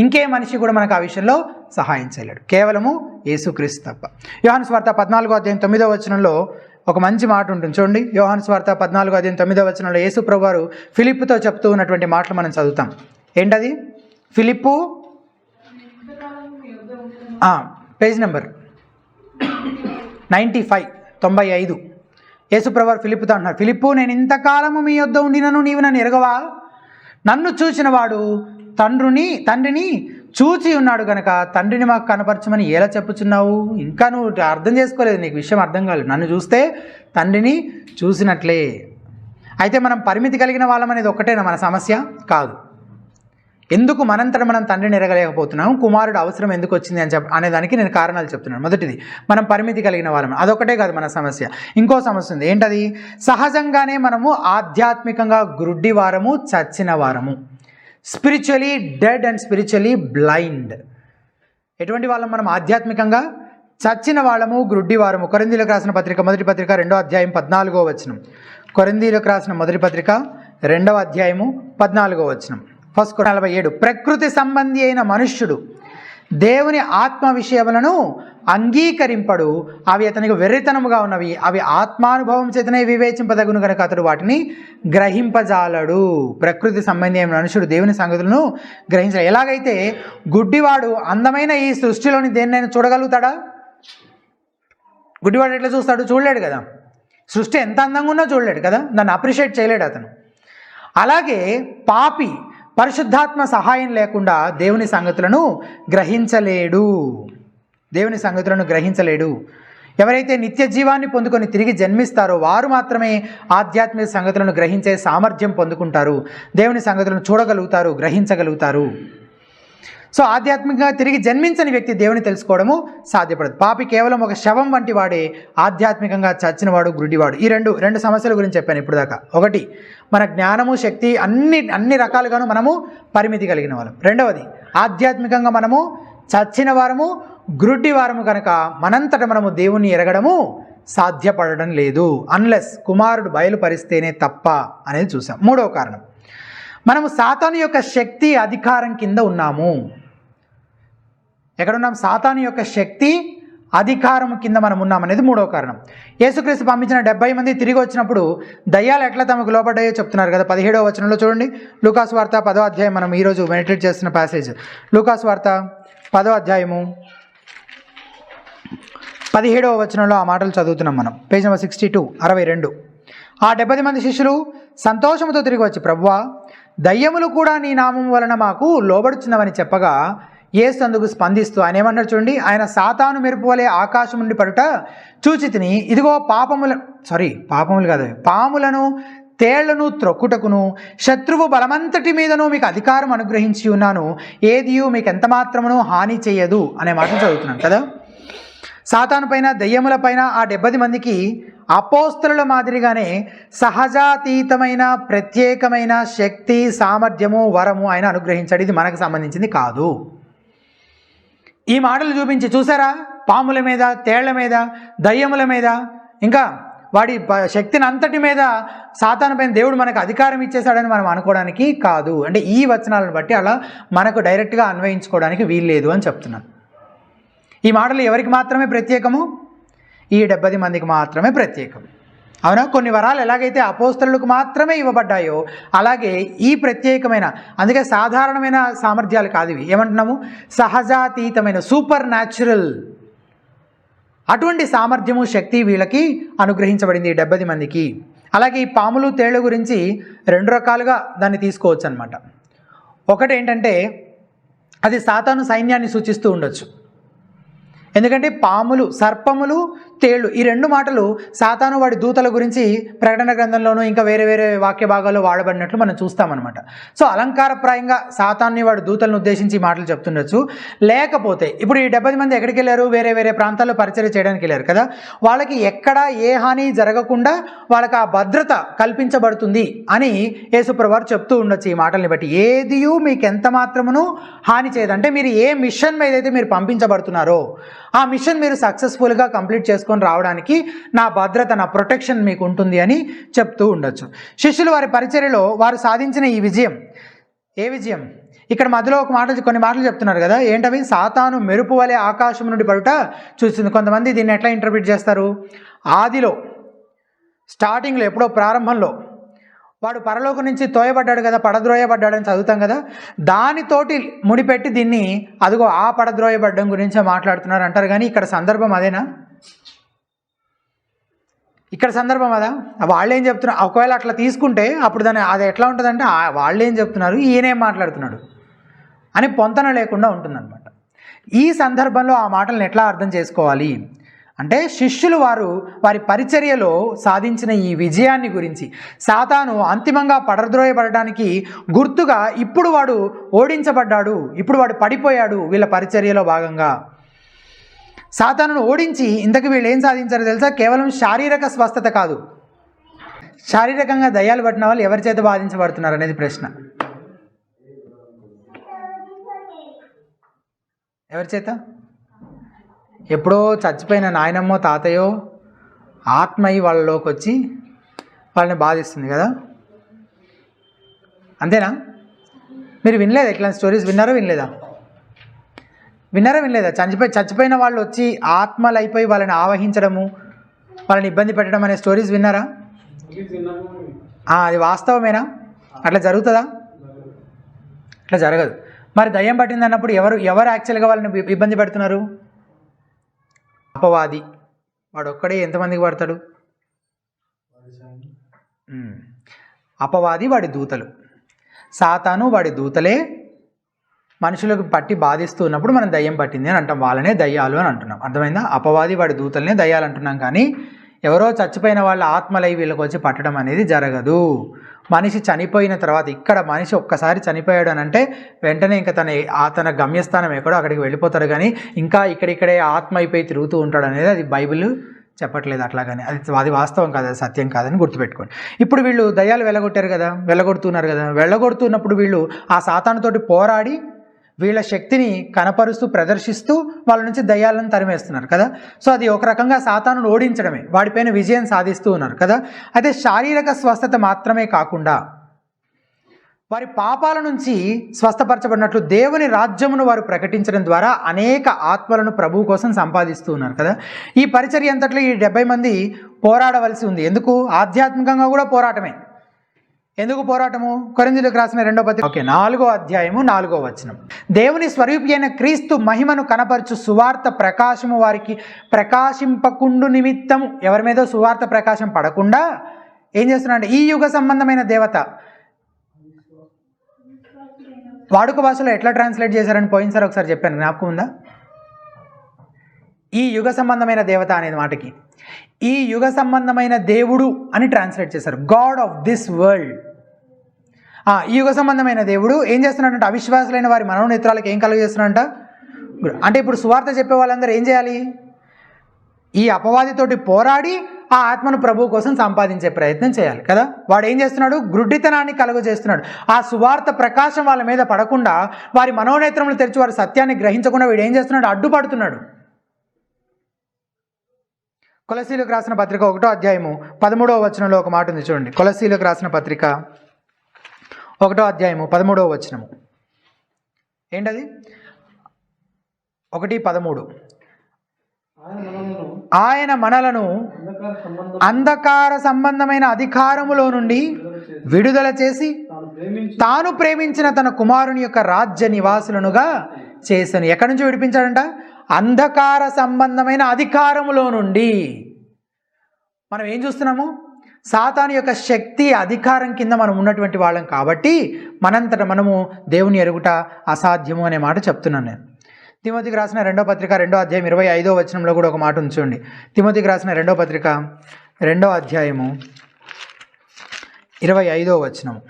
Speaker 1: ఇంకే మనిషి కూడా మనకు ఆ విషయంలో సహాయం చేయలేడు, కేవలము యేసుక్రీస్తు తప్ప. యోహాను సువార్త 14వ అధ్యాయం 9వ వచనంలో ఒక మంచి మాట ఉంటుంది చూడండి. యోహాను సువార్త 14వ అధ్యాయం 9వ వచనంలో యేసు ప్రభువారు ఫిలిప్పుతో చెప్తూ ఉన్నటువంటి మాటలు మనం చదువుతాం. ఏంటది? ఫిలిప్పు పేజ్ నెంబర్ 95 యేసు ప్రభువారు ఫిలిప్పుతో అంటున్నారు, ఫిలిప్పు, నేను ఇంతకాలము మీ యొద్ద ఉండినను నీవు నన్ను ఎరగవా? నన్ను చూచిన వాడు తండ్రిని చూచి ఉన్నాడు కనుక తండ్రిని మాకు కనపరచమని ఎలా చెప్పుచున్నావు? ఇంకా నువ్వు అర్థం చేసుకోలేదు, నీకు విషయం అర్థం కాలేదు. నన్ను చూస్తే తండ్రిని చూసినట్లే. అయితే మనం పరిమితి కలిగిన వాళ్ళం అనేది ఒక్కటేనా మన సమస్య? కాదు. ఎందుకు మనంతట మనం తండ్రిని ఎరగలేకపోతున్నాం, కుమారుడు అవసరం ఎందుకు వచ్చింది అనేదానికి నేను కారణాలు చెప్తున్నాను. మొదటిది, మనం పరిమితి కలిగిన వాళ్ళం. అదొకటే కాదు మన సమస్య, ఇంకో సమస్య ఉంది. ఏంటది? సహజంగానే మనము ఆధ్యాత్మికంగా గుడ్డి వారము, చచ్చిన వారము. Spiritually dead and spiritually blind. ఎటువంటి వాళ్ళం మనం? ఆధ్యాత్మికంగా చచ్చిన వాళ్ళము, గ్రుడ్డి వారము. కొరింథీయులకు రాసిన పత్రిక మొదటి పత్రిక 2వ అధ్యాయం 14వ వచనం. కొరింథీయులకు రాసిన మొదటి పత్రిక 2వ అధ్యాయము 14వ వచనం. 1:47, ప్రకృతి సంబంధి అయిన మనుష్యుడు దేవుని ఆత్మ విషయములను అంగీకరింపడు, అవి అతనికి వెర్రితనముగా ఉన్నవి, అవి ఆత్మానుభవం చేతనే వివేచింపదగును కనుక అతడు వాటిని గ్రహింపజాలడు. ప్రకృతి సంబంధి అయిన మనుషుడు దేవుని సంగతులను గ్రహించాలి. ఎలాగైతే గుడ్డివాడు అందమైన ఈ సృష్టిలోని దేన్నైనా చూడగలుగుతాడా? గుడ్డివాడు ఎట్లా చూస్తాడు? చూడలేడు కదా. సృష్టి ఎంత అందంగా ఉన్నా చూడలేడు కదా, దాన్ని అప్రిషియేట్ చేయలేడు అతను. అలాగే పాపి పరిశుద్ధాత్మ సహాయం లేకుండా దేవుని సంగతులను గ్రహించలేడు. ఎవరైతే నిత్య జీవాన్ని పొందుకొని తిరిగి జన్మిస్తారో వారు మాత్రమే ఆధ్యాత్మిక సంగతులను గ్రహించే సామర్థ్యం పొందుకుంటారు, దేవుని సంగతులను చూడగలుగుతారు, గ్రహించగలుగుతారు. సో ఆధ్యాత్మికంగా తిరిగి జన్మించని వ్యక్తి దేవుని తెలుసుకోవడము సాధ్యపడదు. పాపి కేవలం ఒక శవం వంటి వాడే, ఆధ్యాత్మికంగా చచ్చినవాడు, గుడ్డివాడు. ఈ రెండు సమస్యల గురించి చెప్పాను ఇప్పుడు దాకా. ఒకటి, మన జ్ఞానము, శక్తి అన్ని రకాలుగాను మనము పరిమితి కలిగిన వాళ్ళం. రెండవది, ఆధ్యాత్మికంగా మనము చచ్చిన వారము, గ్రుడ్డి వారము కనుక మనంతట మనము దేవుణ్ణి ఎరగడము సాధ్యపడడం లేదు, అన్లెస్ కుమారుడు బయలుపరిస్తేనే తప్ప అనేది చూసాం. మూడవ కారణం, మనము సాతాను యొక్క శక్తి, అధికారం కింద ఉన్నాము. ఎక్కడున్నాం? సాతాను యొక్క శక్తి, అధికారం కింద మనం ఉన్నామనేది మూడవ కారణం. యేసుక్రీస్తు పంపించిన 70 మంది తిరిగి వచ్చినప్పుడు దయ్యాలు ఎట్లా తమకు లోబడ్డాయో చెప్తున్నారు కదా. 17వ వచనంలో చూడండి, లూకాసు వార్త 10వ అధ్యాయం, మనం ఈరోజు మెడిటేట్ చేస్తున్న ప్యాసేజ్ లూకాసు వార్త 10వ అధ్యాయము 17వ వచనంలో ఆ మాటలు చదువుతున్నాం మనం. Page number 62, 62. ఆ 70 మంది శిష్యులు సంతోషంతో తిరిగి వచ్చి, ప్రభువా, దయ్యములు కూడా నీ నామం వలన మాకు లోబడుచున్నవని చెప్పగా యేసు అందుకు స్పందిస్తూ ఆయన ఏమన్నాడు చూడండి, ఆయన సాతాను మెరుపు వలె ఆకాశం నుండి పడుట చూచి తిని, ఇదిగో పాములను తేళ్లను త్రొక్కుటకును శత్రువు బలమంతటి మీదను మీకు అధికారం అనుగ్రహించి ఉన్నాను, ఏదియు మీకు ఎంత మాత్రమును హాని చేయదు అనే మాటలు చదువుతున్నాను కదా. సాతాను పైన, దయ్యముల పైన ఆ 70 మందికి అపోస్తలుల మాదిరిగానే సహజాతీతమైన ప్రత్యేకమైన శక్తి, సామర్థ్యము, వరము ఆయన అనుగ్రహించాడు. ఇది మనకు సంబంధించింది కాదు. ఈ మాటలు చూపించి చూసారా, పాముల మీద, తేళ్ల మీద, దయ్యముల మీద, ఇంకా వాడి శక్తిని అంతటి మీద సాతాను పైన దేవుడు మనకు అధికారం ఇచ్చేశాడని మనం అనుకోవడానికి కాదు. అంటే ఈ వచనాలను బట్టి అలా మనకు డైరెక్ట్గా అన్వయించుకోవడానికి వీల్లేదు అని చెప్తున్నాను. ఈ మాటలు ఎవరికి మాత్రమే ప్రత్యేకము? ఈ 70 మందికి మాత్రమే ప్రత్యేకం. అవునా? కొన్ని వరాలు ఎలాగైతే అపోస్తలులకు మాత్రమే ఇవ్వబడ్డాయో అలాగే ఈ ప్రత్యేకమైన, అందుకే సాధారణమైన సామర్థ్యాలు కాదు ఇవి, ఏమంటున్నాము, సహజాతీతమైన, సూపర్ న్యాచురల్, అటువంటి సామర్థ్యము, శక్తి వీళ్ళకి అనుగ్రహించబడింది ఈ 70 మందికి. అలాగే ఈ పాములు, తేళ్ల గురించి 2 రకాలుగా దాన్ని తీసుకోవచ్చు అనమాట. ఒకటి ఏంటంటే అది సాతాను సైన్యాన్ని సూచిస్తూ ఉండొచ్చు. ఎందుకంటే పాములు, సర్పములు, తేళ్లు ఈ 2 మాటలు సాతాను వాడి దూతల గురించి ప్రకటన గ్రంథంలోనూ ఇంకా వేరే వేరే వాక్య భాగాల్లో వాడబడినట్లు మనం చూస్తామన్నమాట. సో అలంకారప్రాయంగా సాతాన్ని వాడి దూతలను ఉద్దేశించి ఈ మాటలు చెప్తుండొచ్చు. లేకపోతే ఇప్పుడు ఈ 70 మంది ఎక్కడికి వెళ్ళారు? వేరే వేరే ప్రాంతాల్లో పరిచర్య చేయడానికి వెళ్ళారు కదా. వాళ్ళకి ఎక్కడా ఏ హాని జరగకుండా వాళ్ళకి ఆ భద్రత కల్పించబడుతుంది అని యేసుప్రభువారు చెప్తూ ఉండొచ్చు ఈ మాటల్ని బట్టి. ఏదియు మీకు ఎంత మాత్రమును హాని చేయదు. అంటే మీరు ఏ మిషన్ మీద అయితే మీరు పంపించబడుతున్నారో ఆ మిషన్ మీరు సక్సెస్ఫుల్గా కంప్లీట్ చేసుకొని రావడానికి నా భద్రత, నా ప్రొటెక్షన్ మీకు ఉంటుంది అని చెప్తూ ఉండొచ్చు. శిష్యులు వారి పరిచర్యలో వారు సాధించిన ఈ విజయం, ఏ విజయం? ఇక్కడ మధ్యలో కొన్ని మాటలు చెప్తున్నారు కదా. ఏంటవి? సాతాను మెరుపు వలె ఆకాశం నుండి పడుట చూస్తుంది. కొంతమంది దీన్ని ఎట్లా ఇంటర్ప్రిట్ చేస్తారు? ఆదిలో, స్టార్టింగ్లో, ఎప్పుడో ప్రారంభంలో వాడు పరలోకం నుంచి తోయబడ్డాడు కదా, పడద్రోయబడ్డాడని చదువుతాం కదా, దానితోటి ముడిపెట్టి దీన్ని అదిగో ఆ పడద్రోయబడ్డం గురించే మాట్లాడుతున్నారు అంటారు. కానీ ఇక్కడ సందర్భం అదేనా? ఇక్కడ సందర్భం అదా? వాళ్ళు ఏం చెప్తున్నారు? ఒకవేళ అట్లా తీసుకుంటే అప్పుడు అది ఎట్లా ఉంటుందంటే వాళ్ళు ఏం చెప్తున్నారు, ఈయనేం మాట్లాడుతున్నాడు అని పొంతన లేకుండా ఉంటుందన్నమాట. ఈ సందర్భంలో ఆ మాటలను ఎట్లా అర్థం చేసుకోవాలి అంటే, శిష్యులు వారి పరిచర్యలో సాధించిన ఈ విజయాన్ని గురించి, సాతాను అంతిమంగా పడద్రోయబడడానికి గుర్తుగా ఇప్పుడు వాడు ఓడించబడ్డాడు, ఇప్పుడు వాడు పడిపోయాడు వీళ్ళ పరిచర్యలో భాగంగా. సాతానును ఓడించి ఇంతకు వీళ్ళు ఏం సాధించారో తెలుసా? కేవలం శారీరక స్వస్థత కాదు. శారీరకంగా దయ్యాలు పట్టిన వాళ్ళు ఎవరి చేత బాధించబడుతున్నారు అనేది ప్రశ్న. ఎవరి చేత? ఎప్పుడో చచ్చిపోయిన నాయనమ్మో తాతయ్యో ఆత్మయి వాళ్ళలోకి వచ్చి వాళ్ళని బాధిస్తుంది కదా. అంతేనా? మీరు వినలేదా? ఇట్లాంటి స్టోరీస్ విన్నారా వినలేదా? చచ్చిపోయిన వాళ్ళు వచ్చి ఆత్మలు అయిపోయి వాళ్ళని ఆవహించడము, వాళ్ళని ఇబ్బంది పెట్టడం అనే స్టోరీస్ విన్నారా? అది వాస్తవమేనా? అట్లా జరుగుతుందా? అట్లా జరగదు. మరి దయ్యం పట్టింది అన్నప్పుడు ఎవరు యాక్చువల్గా వాళ్ళని ఇబ్బంది పెడుతున్నారు? అపవాది. వాడు ఒక్కడే ఎంతమందికి పడతాడు? అపవాది, వాడి దూతలు. సాతాను, వాడి దూతలే మనుషులకు పట్టి బాధిస్తూ ఉన్నప్పుడు మనం దయ్యం పట్టింది అని అంటాం. వాళ్ళనే దయ్యాలు అని అంటున్నాం. అర్థమైందా? అపవాది, వాడి దూతలనే దయ్యాలు అంటున్నాం. కానీ ఎవరో చచ్చిపోయిన వాళ్ళ ఆత్మలై వీళ్ళకి వచ్చి పట్టడం అనేది జరగదు. మనిషి చనిపోయిన తర్వాత, ఇక్కడ మనిషి ఒక్కసారి చనిపోయాడు అని అంటే వెంటనే ఇంకా తన గమ్యస్థానం ఎక్కడో అక్కడికి వెళ్ళిపోతాడు. కానీ ఇంకా ఇక్కడిక్కడే ఆత్మ అయిపోయి తిరుగుతూ ఉంటాడు అనేది అది బైబిల్ చెప్పట్లేదు. అట్లాగని అది వాస్తవం కాదు, అది సత్యం కాదని గుర్తుపెట్టుకోండి. ఇప్పుడు వీళ్ళు దయ్యాలు వెళ్ళగొడుతున్నారు కదా. వెళ్ళగొడుతున్నప్పుడు వీళ్ళు ఆ సాతానుతోటి పోరాడి వీళ్ళ శక్తిని కనపరుస్తూ ప్రదర్శిస్తూ వాళ్ళ నుంచి దయ్యాలను తరిమేస్తున్నారు కదా. సో అది ఒక రకంగా సాతానును ఓడించడమే, వాడిపైన విజయం సాధిస్తూ ఉన్నారు కదా. అయితే శారీరక స్వస్థత మాత్రమే కాకుండా వారి పాపాల నుంచి స్వస్థపరచబడినట్లు దేవుని రాజ్యమును వారు ప్రకటించడం ద్వారా అనేక ఆత్మలను ప్రభువు కోసం సంపాదిస్తూ ఉన్నారు కదా. ఈ పరిచర్య అంతట్లో ఈ 70 మంది పోరాడవలసి ఉంది. ఎందుకు? ఆధ్యాత్మికంగా కూడా పోరాటమే. ఎందుకు పోరాటము? కొరింథీయులకు రాసిన 2వ పత్రిక 4వ అధ్యాయము 4వ వచనం. దేవుని స్వరూపి అయిన క్రీస్తు మహిమను కనపరచు సువార్త ప్రకాశము వారికి ప్రకాశింపకుండు నిమిత్తము, ఎవరి మీద సువార్త ప్రకాశం పడకుండా ఏం చేస్తున్నాడు? ఈ యుగ సంబంధమైన దేవత, వాడుక భాషలో ఎట్లా ట్రాన్స్లేట్ చేశారని పోయినసారి ఒకసారి చెప్పాను, జ్ఞాపకం ఉందా? ఈ యుగ సంబంధమైన దేవత అనేది మాటకి ఈ యుగ సంబంధమైన దేవుడు అని ట్రాన్స్లేట్ చేశారు. God of this world. ఈ యుగ సంబంధమైన దేవుడు ఏం చేస్తున్నాడంటే అవిశ్వాసులైన వారి మనోనేత్రాలకు ఏం కలుగజేస్తున్నాడంట? అంటే ఇప్పుడు సువార్త చెప్పే వాళ్ళందరూ ఏం చేయాలి? ఈ అపవాదితోటి పోరాడి ఆ ఆత్మను ప్రభువు కోసం సంపాదించే ప్రయత్నం చేయాలి కదా. వాడు ఏం చేస్తున్నాడు? గ్రుడ్డితనాన్ని కలుగజేస్తున్నాడు. ఆ సువార్త ప్రకాశం వాళ్ళ మీద పడకుండా, వారి మనోనేత్రములు తెరిచి వారి సత్యాన్ని గ్రహించకుండా వీడు ఏం చేస్తున్నాడు? అడ్డుపడుతున్నాడు. కొలస్సీలకు రాసిన పత్రిక 1వ అధ్యాయము 13వ వచనంలో ఒక మాట ఉంది చూడండి. కొలస్సీలకు రాసిన పత్రిక 1వ అధ్యాయము 13వ వచనము ఏంటది? 1:13. ఆయన మనలను అంధకార సంబంధమైన అధికారములో నుండి విడుదల చేసి తాను ప్రేమించిన తన కుమారుని యొక్క రాజ్య నివాసులనుగా చేశాను. ఎక్కడి నుంచి విడిపించాడంట? అంధకార సంబంధమైన అధికారములో నుండి. మనం ఏం చూస్తున్నాము? సాతాను యొక్క శక్తి, అధికారం కింద మనం ఉన్నటువంటి వాళ్ళం కాబట్టి మనంతట మనము దేవుని ఎరుగుట అసాధ్యము అనే మాట చెప్తున్నాను నేను. తిమోతికి రాసిన 2వ పత్రిక 2వ అధ్యాయం 25వ వచనంలో కూడా ఒక మాట ఉంది చూడండి. తిమోతికి రాసిన 2వ పత్రిక 2వ అధ్యాయము 25వ వచనము.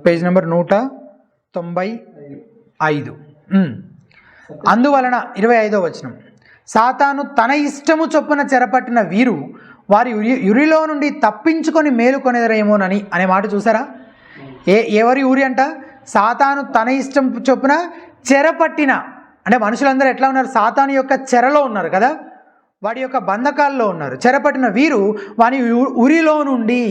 Speaker 1: Page number 195. అందువలన 25వ వచనం, సాతాను తన ఇష్టము చొప్పున చెరపట్టిన వీరు వారి ఉరిలో నుండి తప్పించుకొని మేలుకొనేదరేమోనని అనే మాట చూసారా? ఎవరి ఊరి అంట? సాతాను తన ఇష్టం చొప్పున చెరపట్టిన, అంటే మనుషులందరూ ఎట్లా ఉన్నారు? సాతాను యొక్క చెరలో ఉన్నారు కదా, వాడి యొక్క బంధకాల్లో ఉన్నారు. చెరపట్టిన వీరు వాని ఉరిలో నుండి.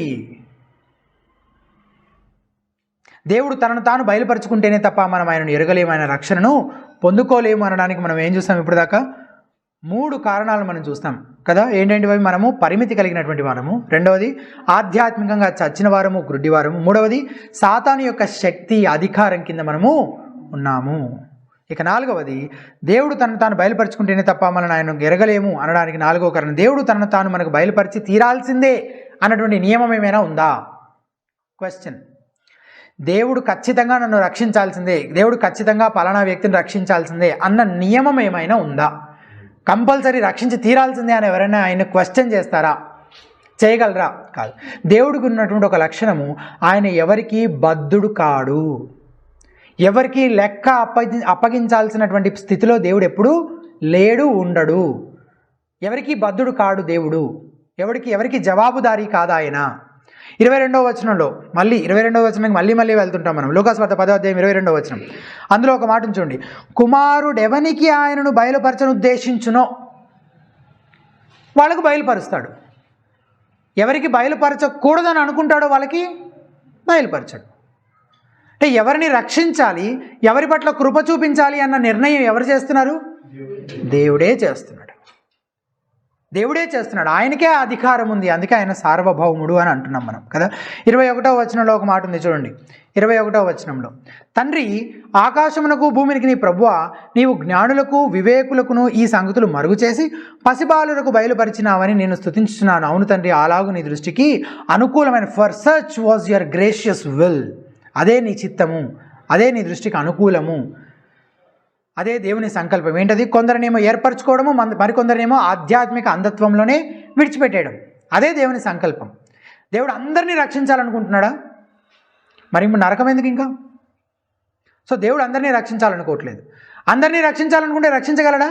Speaker 1: దేవుడు తనను తాను బయలుపరుచుకుంటేనే తప్ప మనం ఆయనను ఎరగలేము, ఆయన రక్షణను పొందుకోలేము అనడానికి మనం ఏం చూస్తాం ఇప్పుడు దాకా? 3 కారణాలు మనం చూస్తాం కదా. ఏంటంటే మనము పరిమితి కలిగినటువంటి వారము, రెండవది ఆధ్యాత్మికంగా చచ్చిన వారము, గ్రుడ్డివారము, మూడవది సాతాను యొక్క శక్తి, అధికారం కింద మనము ఉన్నాము. ఇక 4వది దేవుడు తనను తాను బయలుపరుచుకుంటేనే తప్ప మనం ఆయన ఎరగలేము అనడానికి 4వ కారణం, దేవుడు తనను తాను మనకు బయలుపరిచి తీరాల్సిందే అన్నటువంటి నియమం ఏమైనా ఉందా? క్వశ్చన్. దేవుడు ఖచ్చితంగా నన్ను రక్షించాల్సిందే, దేవుడు ఖచ్చితంగా పలానా వ్యక్తిని రక్షించాల్సిందే అన్న నియమం ఏమైనా ఉందా? కంపల్సరీ రక్షించి తీరాల్సిందే అని ఎవరైనా ఆయన క్వశ్చన్ చేస్తారా? చేయగలరా? కాదు. దేవుడికి ఉన్నటువంటి ఒక లక్షణము, ఆయన ఎవరికి బద్ధుడు కాడు. ఎవరికి లెక్క అప్పగించాల్సినటువంటి స్థితిలో దేవుడు ఎప్పుడు లేడు, ఉండడు. ఎవరికి బద్ధుడు కాడు దేవుడు. ఎవరికి జవాబుదారీ కాదు ఆయన. 22వ వచనంలో మళ్ళీ 22వ వచనం మళ్ళీ వెళ్తుంటాం మనం. లూకాసు వార్త 10వ అధ్యాయం 22వ వచనం. అందులో ఒక మాట చూడండి. కుమారుడెవనికి ఆయనను బయలుపరచను ఉద్దేశించునో వాళ్ళకు బయలుపరుస్తాడు. ఎవరికి బయలుపరచకూడదని అనుకుంటాడో వాళ్ళకి బయలుపరచడు. అంటే ఎవరిని రక్షించాలి, ఎవరి పట్ల కృప చూపించాలి అన్న నిర్ణయం ఎవరు చేస్తున్నారు? దేవుడే చేస్తున్నాడు. దేవుడే చేస్తున్నాడు. ఆయనకే అధికారం ఉంది. అందుకే ఆయన సార్వభౌముడు అని అంటున్నాం మనం కదా. 21వ వచనంలో ఒక మాట ఉంది చూడండి. 21వ వచనంలో, తండ్రి, ఆకాశమునకు భూమికి నీ ప్రభువా, నీవు జ్ఞానులకు వివేకులకును ఈ సంగతులు మరుగు చేసి పసిబాలులకు బయలుపరిచినావని నేను స్తుతించుచున్నాను. అవును తండ్రి, అలాగూ నీ దృష్టికి అనుకూలమైన, for such was your gracious will, అదే నీ చిత్తము, అదే నీ దృష్టికి అనుకూలము, అదే దేవుని సంకల్పం. ఏంటది? కొందరినేమో ఏర్పరచుకోవడము, మరికొందరినేమో ఆధ్యాత్మిక అంధత్వంలోనే విడిచిపెట్టేయడం. అదే దేవుని సంకల్పం. దేవుడు అందరినీ రక్షించాలనుకుంటున్నాడా? మరి నరకం ఎందుకు ఇంకా? సో దేవుడు అందరినీ రక్షించాలనుకోవట్లేదు. అందరినీ రక్షించాలనుకుంటే రక్షించగలడా?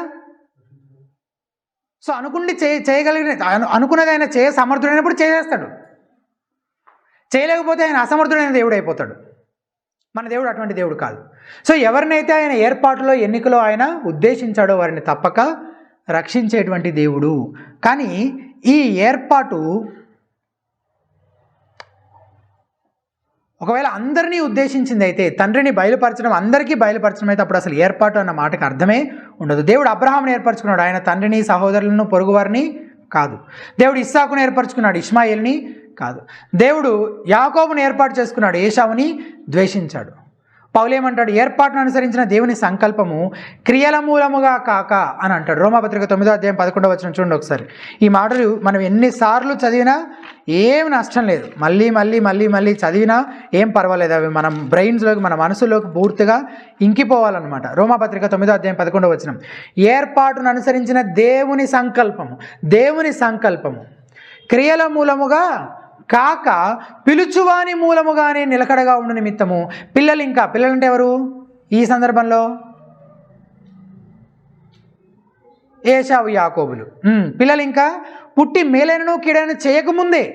Speaker 1: సో అనుకున్నది ఆయన సమర్థుడైనప్పుడు చేసేస్తాడు. చేయలేకపోతే ఆయన అసమర్థుడైన దేవుడు అయిపోతాడు. మన దేవుడు అటువంటి దేవుడు కాదు. సో ఎవరినైతే ఆయన ఏర్పాటులో, ఎన్నికలో ఆయన ఉద్దేశించాడో వారిని తప్పక రక్షించేటువంటి దేవుడు. కానీ ఈ ఏర్పాటు ఒకవేళ అందరినీ ఉద్దేశించింది అయితే, తండ్రిని బయలుపరచడం అందరికీ బయలుపరచడం అయితే అప్పుడు అసలు ఏర్పాటు అన్న మాటకు అర్థమే ఉండదు. దేవుడు అబ్రహాముని ఏర్పరచుకున్నాడు, ఆయన తండ్రిని, సహోదరులను, పొరుగువారిని కాదు. దేవుడు ఇస్సాకును ఏర్పరచుకున్నాడు, ఇష్మాయేల్ని కాదు. దేవుడు యాకోబుని ఏర్పాటు చేసుకున్నాడు, ఏశావుని ద్వేషించాడు. పౌలేమంటాడు, ఏర్పాటును అనుసరించిన దేవుని సంకల్పము క్రియల మూలముగా కాక అని అంటాడు. రోమాపత్రిక 9వ అధ్యాయం 11వ వచనం చూడండి ఒకసారి. ఈ మాటలు మనం ఎన్నిసార్లు చదివినా ఏం నష్టం లేదు, మళ్ళీ మళ్ళీ మళ్ళీ మళ్ళీ చదివినా ఏం పర్వాలేదు. అవి మన బ్రెయిన్స్లోకి, మన మనసులోకి పూర్తిగా ఇంకిపోవాలన్నమాట. రోమాపత్రిక 9వ అధ్యాయం 11వ వచనం, ఏర్పాటును అనుసరించిన దేవుని సంకల్పము క్రియల మూలముగా కాక పిలుచువాని మూలముగానే నిలకడగా ఉండు నిమిత్తము. పిల్లలంటే ఎవరు ఈ సందర్భంలో? ఏశావు, యాకోబులు. పిల్లలు ఇంకా పుట్టి మేలైనను కీడైన చేయకముందే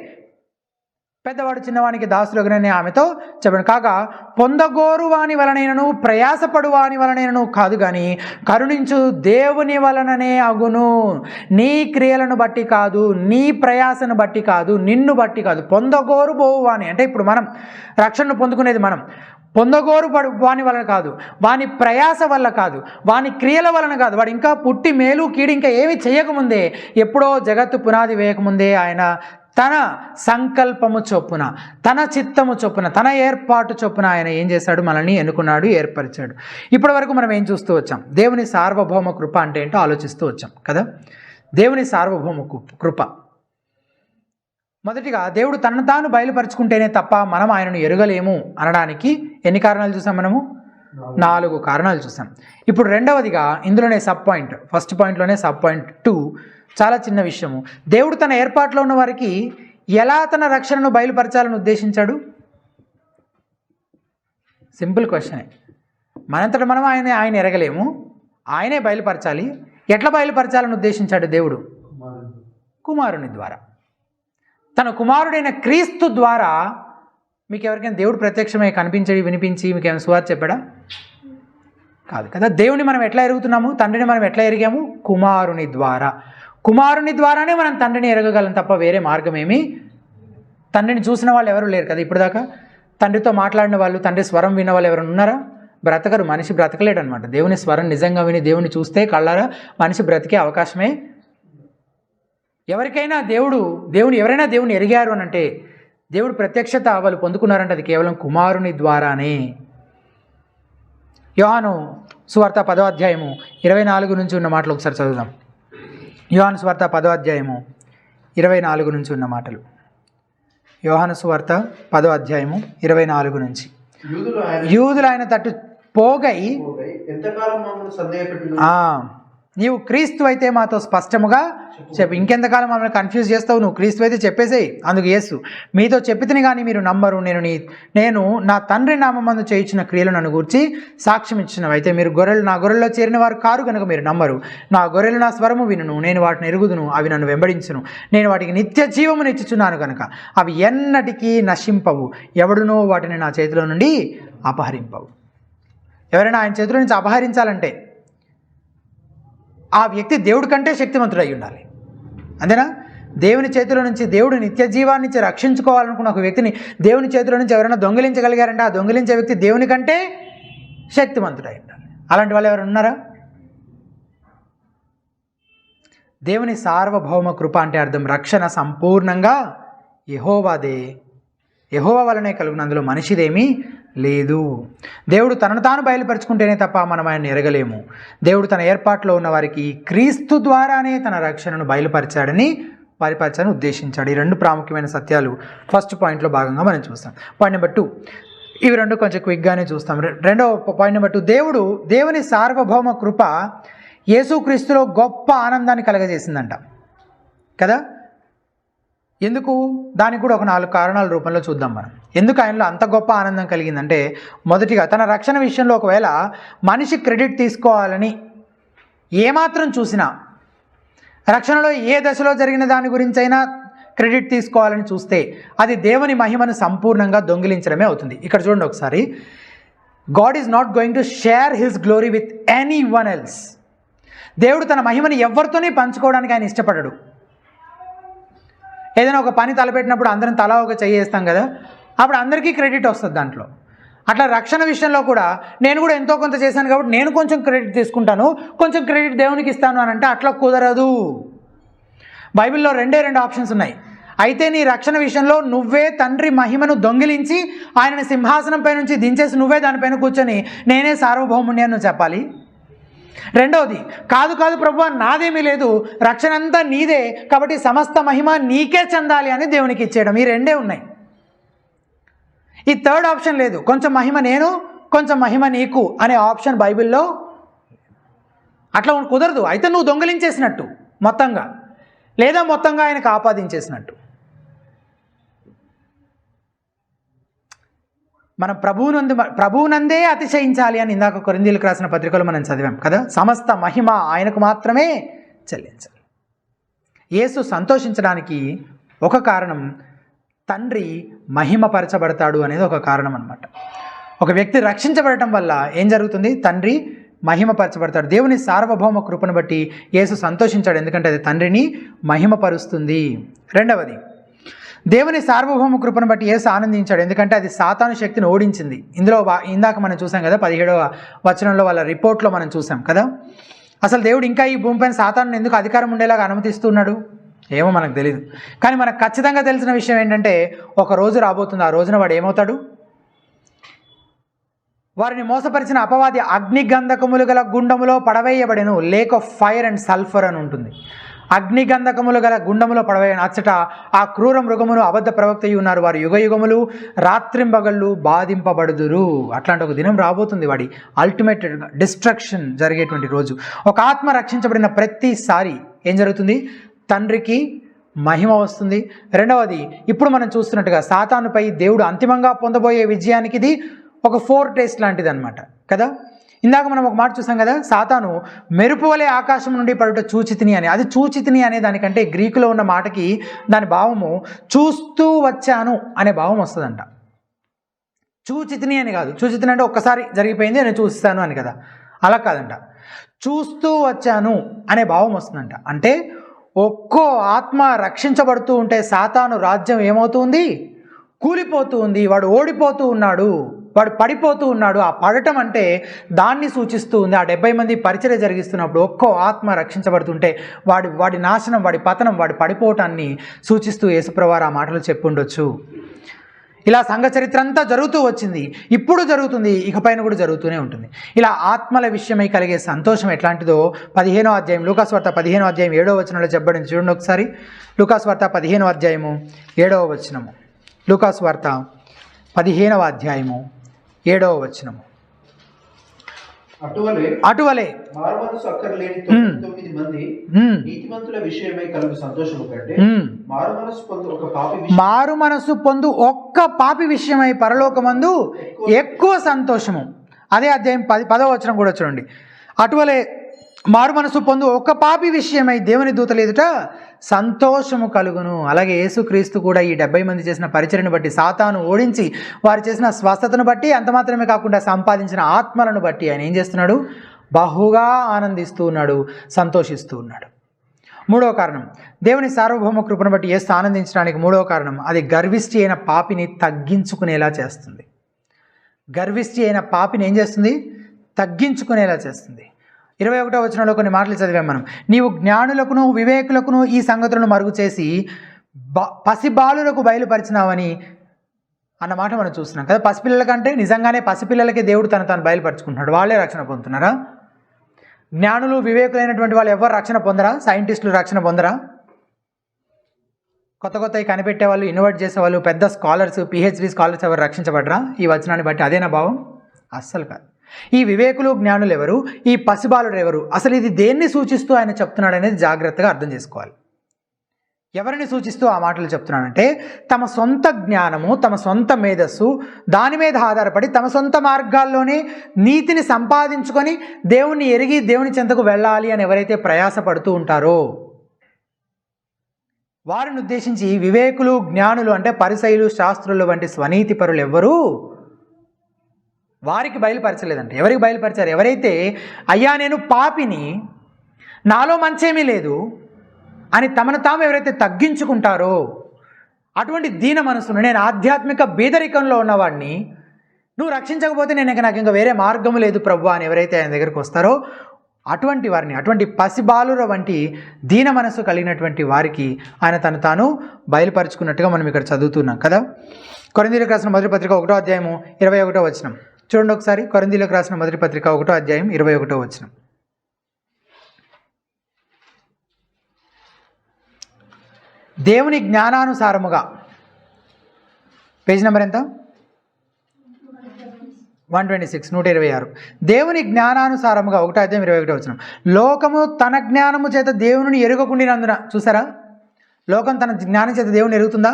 Speaker 1: పెద్దవాడు చిన్నవానికి దాసులుగానే ఆమెతో చెప్పాడు. కాగా పొందగోరు వాని వలనైనను ప్రయాసపడు వాని వలనైనను కాదు, కానీ కరుణించు దేవుని వలననే అగును. నీ క్రియలను బట్టి కాదు, నీ ప్రయాసను బట్టి కాదు, నిన్ను బట్టి కాదు. పొందగోరు బోవు వాని అంటే ఇప్పుడు మనం రక్షణను పొందుకునేది మనం పొందగోరు వాని వలన కాదు, వాని ప్రయాస వల్ల కాదు, వాని క్రియల వలన కాదు. వాడు ఇంకా పుట్టి మేలు కీడు ఇంకా ఏమి చేయకముందే, ఎప్పుడో జగత్తు పునాది వేయకముందే ఆయన తన సంకల్పము చొప్పున, తన చిత్తము చొప్పున, తన ఏర్పాటు చొప్పున ఆయన ఏం చేశాడు? మనల్ని ఎన్నుకున్నాడు, ఏర్పరిచాడు. ఇప్పటి వరకు మనం ఏం చూస్తూ వచ్చాం? దేవుని సార్వభౌమ కృప అంటే ఏంటో ఆలోచిస్తూ వచ్చాం కదా. దేవుని సార్వభౌమ కృప, మొదటిగా దేవుడు తనను తాను బయలుపరుచుకుంటేనే తప్ప మనం ఆయనను ఎరగలేము అనడానికి ఎన్ని కారణాలు చూసాం? మనము 4 కారణాలు చూసాం. ఇప్పుడు రెండవదిగా ఇందులోనే సబ్ పాయింట్, ఫస్ట్ పాయింట్లోనే సబ్ పాయింట్ 2, చాలా చిన్న విషయము. దేవుడు తన ఏర్పాట్లో ఉన్న వారికి ఎలా తన రక్షణను బయలుపరచాలని ఉద్దేశించాడు? సింపుల్ క్వశ్చనే. మనంతట మనం ఆయన ఎరగలేము, ఆయనే బయలుపరచాలి. ఎట్లా బయలుపరచాలని ఉద్దేశించాడు దేవుడు? కుమారుని ద్వారా, తన కుమారుడైన క్రీస్తు ద్వారా. మీకు ఎవరికైనా దేవుడు ప్రత్యక్షమై కనిపించి వినిపించి మీకు ఏమైనా సువార్త చెప్పాడా? కాదు కదా. దేవుని మనం ఎట్లా ఎరుగుతున్నాము? తండ్రిని మనం ఎట్లా ఎరిగాము? కుమారుని ద్వారా. కుమారుని ద్వారానే మనం తండ్రిని ఎరగగలం తప్ప వేరే మార్గం ఏమీ. తండ్రిని చూసిన వాళ్ళు ఎవరు లేరు కదా ఇప్పటిదాకా. తండ్రితో మాట్లాడిన వాళ్ళు, తండ్రి స్వరం విన్న వాళ్ళు ఎవరైనా ఉన్నారా? బ్రతకరు. మనిషి బ్రతకలేడు అనమాట. దేవుని స్వరం నిజంగా విని దేవుని చూస్తే కళ్ళారా మనిషి బ్రతికే అవకాశమే. ఎవరైనా దేవుని ఎరిగారు అని అంటే, దేవుడు ప్రత్యక్షత వాళ్ళు పొందుకున్నారంటే అది కేవలం కుమారుని ద్వారానే. యోహాను సువార్త 10వ అధ్యాయము 24 నుంచి ఉన్న మాటలు ఒకసారి చదువుదాం. యోహాను సువార్త 10వ అధ్యాయము 24 నుంచి ఉన్న మాటలు. యోహాను సువార్త 10వ అధ్యాయము 24 నుంచి. యూదులు ఆయన తట్టు పోగై, నీవు క్రీస్తు అయితే మాతో స్పష్టముగా చెప్పు. ఇంకెంతకాలం మమ్మల్ని కన్ఫ్యూజ్ చేస్తావు? నువ్వు క్రీస్తు అయితే చెప్పేసేయి. అందుకు యేసు, మీతో చెప్పితిని కానీ మీరు నమ్మరు. నేను నా తండ్రి నామమందు చేయించిన క్రియలు నన్ను గూర్చి సాక్ష్యం ఇచ్చినవి. అయితే మీరు నా గొర్రెల్లో చేరిన వారు కారు కనుక మీరు నమ్మరు. నా గొర్రెలు నా స్వరము వినును, నేను వాటిని ఎరుగుదును, అవి నన్ను వెంబడించును. నేను వాటికి నిత్య జీవమును ఇచ్చుచున్నాను కనుక అవి ఎన్నటికీ నశింపవు. ఎవడునో వాటిని నా చేతిలో నుండి అపహరింపవు. ఎవరైనా ఆయన చేతిలో నుంచి అపహరించాలంటే ఆ వ్యక్తి దేవుడి కంటే శక్తివంతుడై ఉండాలి. అంతేనా? దేవుని చేతిలో నుంచి, దేవుడు నిత్య జీవాన్ని నుంచి రక్షించుకోవాలనుకున్న ఒక వ్యక్తిని దేవుని చేతిలో నుంచి ఎవరైనా దొంగిలించగలిగారంటే ఆ దొంగిలించే వ్యక్తి దేవుని కంటే శక్తివంతుడై ఉండాలి. అలాంటి వాళ్ళు ఎవరు ఉన్నారా? దేవుని సార్వభౌమ కృప అంటే అర్థం రక్షణ సంపూర్ణంగా యెహోవాదే, యెహోవా వలనే కలుగును, అందులో మనిషిదేమీ లేదు. దేవుడు తనను తాను బయలుపరుచుకుంటేనే తప్ప మనం ఆయన ఎరగలేము. దేవుడు తన ఏర్పాట్లో ఉన్న వారికి క్రీస్తు ద్వారానే తన రక్షణను బయలుపరచాలని ఉద్దేశించాడు. ఈ 2 ప్రాముఖ్యమైన సత్యాలు ఫస్ట్ పాయింట్లో భాగంగా మనం చూస్తాం. పాయింట్ నెంబర్ 2, ఇవి 2 కొంచెం క్విక్గానే చూస్తాం. రెండవ పాయింట్ నెంబర్ 2, దేవుని సార్వభౌమ కృప యేసుక్రీస్తులో గొప్ప ఆనందాన్ని కలగజేసిందంట కదా. ఎందుకు? దానికి కూడా ఒక 4 కారణాల రూపంలో చూద్దాం మనం. ఎందుకు ఆయనలో అంత గొప్ప ఆనందం కలిగిందంటే, మొదటిగా తన రక్షణ విషయంలో ఒకవేళ మనిషి క్రెడిట్ తీసుకోవాలని ఏమాత్రం చూసినా, రక్షణలో ఏ దశలో జరిగిన దాని గురించి అయినా క్రెడిట్ తీసుకోవాలని చూస్తే అది దేవుని మహిమను సంపూర్ణంగా దొంగిలించడమే అవుతుంది. ఇక్కడ చూడండి ఒకసారి. God is not going to share his glory with any one else. దేవుడు తన మహిమని ఎవరితోనే పంచుకోవడానికి ఆయన ఇష్టపడడు. ఏదైనా ఒక పని తలపెట్టినప్పుడు అందరం తలా ఒక చెయ్యి వేస్తాం కదా. అప్పుడు అందరికీ క్రెడిట్ వస్తుంది దాంట్లో. అట్లా రక్షణ విషయంలో కూడా నేను కూడా ఎంతో కొంత చేశాను కాబట్టి నేను కొంచెం క్రెడిట్ తీసుకుంటాను, కొంచెం క్రెడిట్ దేవునికి ఇస్తాను అని అంటే అట్లా కుదరదు. బైబిల్లో రెండు ఆప్షన్స్ ఉన్నాయి. అయితే నీ రక్షణ విషయంలో నువ్వే తండ్రి మహిమను దొంగిలించి ఆయనని సింహాసనంపై నుంచి దించేసి నువ్వే దానిపైన కూర్చొని నేనే సార్వభౌముని అని నువ్వు చెప్పాలి. రెండవది, కాదు ప్రభువా నాదేమీ లేదు, రక్షణ అంతా నీదే కాబట్టి సమస్త మహిమ నీకే చెందాలి అని దేవునికి ఇచ్చేయడం. ఈ రెండే ఉన్నాయి. ఈ థర్డ్ ఆప్షన్ లేదు, కొంచెం మహిమ నేను కొంచెం మహిమ నీకు అనే ఆప్షన్ బైబిల్లో అట్లా కుదరదు. అయితే నువ్వు దొంగిలించేసినట్టు మొత్తంగా, లేదా మొత్తంగా ఆయనకు ఆపాదించేసినట్టు. మనం ప్రభువునందే అతిశయించాలి అని ఇందాక కొరింథీయులకు రాసిన పత్రికలో మనం చదివాం కదా. సమస్త మహిమ ఆయనకు మాత్రమే చెల్లించాలి. యేసు సంతోషించడానికి ఒక కారణం తండ్రి మహిమపరచబడతాడు అనేది ఒక కారణం అన్నమాట. ఒక వ్యక్తి రక్షించబడటం వల్ల ఏం జరుగుతుంది? తండ్రి మహిమపరచబడతాడు. దేవుని సార్వభౌమ కృపను బట్టి యేసు సంతోషించాడు, ఎందుకంటే అది తండ్రిని మహిమపరుస్తుంది. రెండవది, దేవుని సార్వభౌమ కృపను బట్టి యేసు ఆనందించాడు, ఎందుకంటే అది సాతాను శక్తిని ఓడించింది. ఇందులో ఇందాక మనం చూసాం కదా, 17వ వచనంలో వాళ్ళ రిపోర్ట్లో మనం చూసాం కదా. అసలు దేవుడు ఇంకా ఈ భూమిపైన సాతాను ఎందుకు అధికారం ఉండేలాగా అనుమతిస్తున్నాడు ఏమో మనకు తెలియదు. కానీ మనకు ఖచ్చితంగా తెలిసిన విషయం ఏంటంటే ఒక రోజు రాబోతుంది, ఆ రోజున వాడు ఏమవుతాడు? వారిని మోసపరిచిన అపవాది అగ్నిగంధకములు గల గుండములో పడవేయబడెను. Lake of fire and sulphur అని ఉంటుంది. అగ్నిగంధకములు గల గుండములో పడవేయను. అచ్చట ఆ క్రూర మృగమును అబద్ధ ప్రవక్తయ్యి ఉన్నారు, వారు యుగయుగములు రాత్రింబగళ్ళు బాధింపబడుదురు. అట్లాంటి ఒక దినం రాబోతుంది, వాడి అల్టిమేట్ డిస్ట్రక్షన్ జరిగేటువంటి రోజు. ఒక ఆత్మ రక్షించబడిన ప్రతిసారి ఏం జరుగుతుంది? తండ్రికి మహిమ వస్తుంది. రెండవది, ఇప్పుడు మనం చూస్తున్నట్టుగా సాతానుపై దేవుడు అంతిమంగా పొందబోయే విజయానికి ఇది ఒక ఫోర్ట్రెస్ లాంటిది అనమాట కదా. ఇందాక మనం ఒక మాట చూసాం కదా, సాతాను మెరుపు వలె ఆకాశం నుండి పడుట చూచితిని అని. అది చూచితిని అనే దానికంటే గ్రీకులో ఉన్న మాటకి దాని భావము చూస్తూ వచ్చాను అనే భావం వస్తుందంట. చూచితిని అని కాదు, చూచితిని అంటే ఒక్కసారి జరిగిపోయింది నేను చూస్తాను అని కదా, అలా కాదంట. చూస్తూ వచ్చాను అనే భావం వస్తుందంట. అంటే ఒక్కో ఆత్మ రక్షించబడుతూ ఉంటే సాతాను రాజ్యం ఏమవుతుంది? కూలిపోతూ ఉంది. వాడు ఓడిపోతూ ఉన్నాడు, వాడు పడిపోతూ ఉన్నాడు. ఆ పడటం అంటే దాన్ని సూచిస్తూ ఉంది. ఆ 70 మంది పరిచర్య జరిగిస్తున్నప్పుడు ఒక్కో ఆత్మ రక్షించబడుతుంటే వాడి నాశనం, వాడి పతనం, వాడి పడిపోవటాన్ని సూచిస్తూ యేసుప్రభువారు ఆ మాటలు చెప్పుండొచ్చు. ఇలా సంఘ చరిత్ర అంతా జరుగుతూ వచ్చింది, ఇప్పుడు జరుగుతుంది, ఇకపైన కూడా జరుగుతూనే ఉంటుంది. ఇలా ఆత్మల విషయమై కలిగే సంతోషం ఎట్లాంటిదో 15వ అధ్యాయం లూకాసు వార్త 15వ అధ్యాయం 7వ వచనంలో చెప్పబడింది. చూడండి ఒకసారి, లూకాసు వార్త 15వ అధ్యాయము 7వ వచనము. లూకాసు వార్త 15వ అధ్యాయము 7వ వచనము. అటువలే
Speaker 2: మారుమనసు అక్కర్లేని 99 మంది నీతిమంతుల విషయమై కలుగు సంతోషము కంటే
Speaker 1: మారు మనసు పొందు ఒక్క పాపి విషయమై పరలోకమందు ఎక్కువ సంతోషము. అదే అధ్యాయం 10వ వచనం కూడా చూడండి. అటువలే మారు మనసు పొందు ఒక్క పాపి విషయమై దేవుని దూతలు ఎదుట సంతోషము కలుగును. అలాగే యేసుక్రీస్తు కూడా ఈ 70 మంది చేసిన పరిచర్యను బట్టి, సాతాను ఓడించి వారు చేసిన స్వస్థతను బట్టి, అంత మాత్రమే కాకుండా సంపాదించిన ఆత్మలను బట్టి ఆయన ఏం చేస్తున్నాడు? బహుగా ఆనందిస్తూ ఉన్నాడు, సంతోషిస్తూ ఉన్నాడు. మూడవ కారణం, దేవుని సార్వభౌమ కృపను బట్టి యేసు ఆనందించడానికి మూడవ కారణం, అది గర్విష్టి అయిన పాపిని తగ్గించుకునేలా చేస్తుంది. గర్విష్టి అయిన పాపిని ఏం చేస్తుంది? తగ్గించుకునేలా చేస్తుంది. 21వ వచనంలో కొన్ని మాటలు చదివాం మనం. నీవు జ్ఞానులకును వివేకులకును ఈ సంగతులను మరుగు చేసి పసిబాలులకు బయలుపరిచినావని అన్న మాట మనం చూస్తున్నాం కదా. పసిపిల్లలకంటే నిజంగానే పసిపిల్లలకే దేవుడు తను బయలుపరుచుకుంటున్నాడు, వాళ్ళే రక్షణ పొందుతున్నారా? జ్ఞానులు వివేకులైనటువంటి వాళ్ళు ఎవరు రక్షణ పొందరా? సైంటిస్టులు రక్షణ పొందరా? కొత్తవి కనిపెట్టే వాళ్ళు, ఇన్నోవేట్ చేసేవాళ్ళు, పెద్ద స్కాలర్స్, PhD స్కాలర్స్ ఎవరు రక్షించబడరా ఈ వచనాన్ని బట్టి? అదేనా భావం? అస్సలు కాదు. ఈ వివేకులు జ్ఞానులు ఎవరు? ఈ పసిబాలుడు ఎవరు? అసలు ఇది దేన్ని సూచిస్తూ ఆయన చెప్తున్నాడు అనేది జాగ్రత్తగా అర్థం చేసుకోవాలి. ఎవరిని సూచిస్తూ ఆ మాటలు చెప్తున్నాడంటే తమ సొంత జ్ఞానము, తమ సొంత మేధస్సు, దాని మీద ఆధారపడి తమ సొంత మార్గాల్లోనే నీతిని సంపాదించుకొని దేవుణ్ణి ఎరిగి దేవుని చెంతకు వెళ్ళాలి అని ఎవరైతే ప్రయాసపడుతూ ఉంటారో వారిని ఉద్దేశించి వివేకులు జ్ఞానులు అంటే పరిసయ్యులు, శాస్త్రులు వంటి స్వనీతి పరులు ఎవ్వరూ వారికి బయలుపరచలేదంటే. ఎవరికి బయలుపరిచారు? ఎవరైతే అయ్యా నేను పాపిని, నాలో మంచేమీ లేదు అని తమను తాము ఎవరైతే తగ్గించుకుంటారో, అటువంటి దీన మనసును, నేను ఆధ్యాత్మిక బీదరికంలో ఉన్నవాడిని, నువ్వు రక్షించకపోతే నాకు ఇంకా వేరే మార్గం లేదు ప్రభు అని ఎవరైతే ఆయన దగ్గరికి వస్తారో అటువంటి వారిని, అటువంటి పసిబాలుర వంటి దీన మనసు కలిగినటువంటి వారికి ఆయన తాను బయలుపరుచుకున్నట్టుగా మనం ఇక్కడ చదువుతున్నాం కదా. కొరింథీయులకు రాసిన మొదటి పత్రిక 1వ అధ్యాయము 21వ వచనం చూడండి ఒకసారి. కొరింథీయులకు రాసిన మొదటి పత్రిక 1వ అధ్యాయం 21వ వచనం. దేవుని జ్ఞానానుసారముగా, పేజ్ నెంబర్ ఎంత? 126, 126. దేవుని జ్ఞానానుసారముగా 1వ అధ్యాయం 21వ వచనం. లోకము తన జ్ఞానము చేత దేవుని ఎరుగకుండినందున, చూసారా, లోకం తన జ్ఞానం చేత దేవుని ఎరుగుతుందా?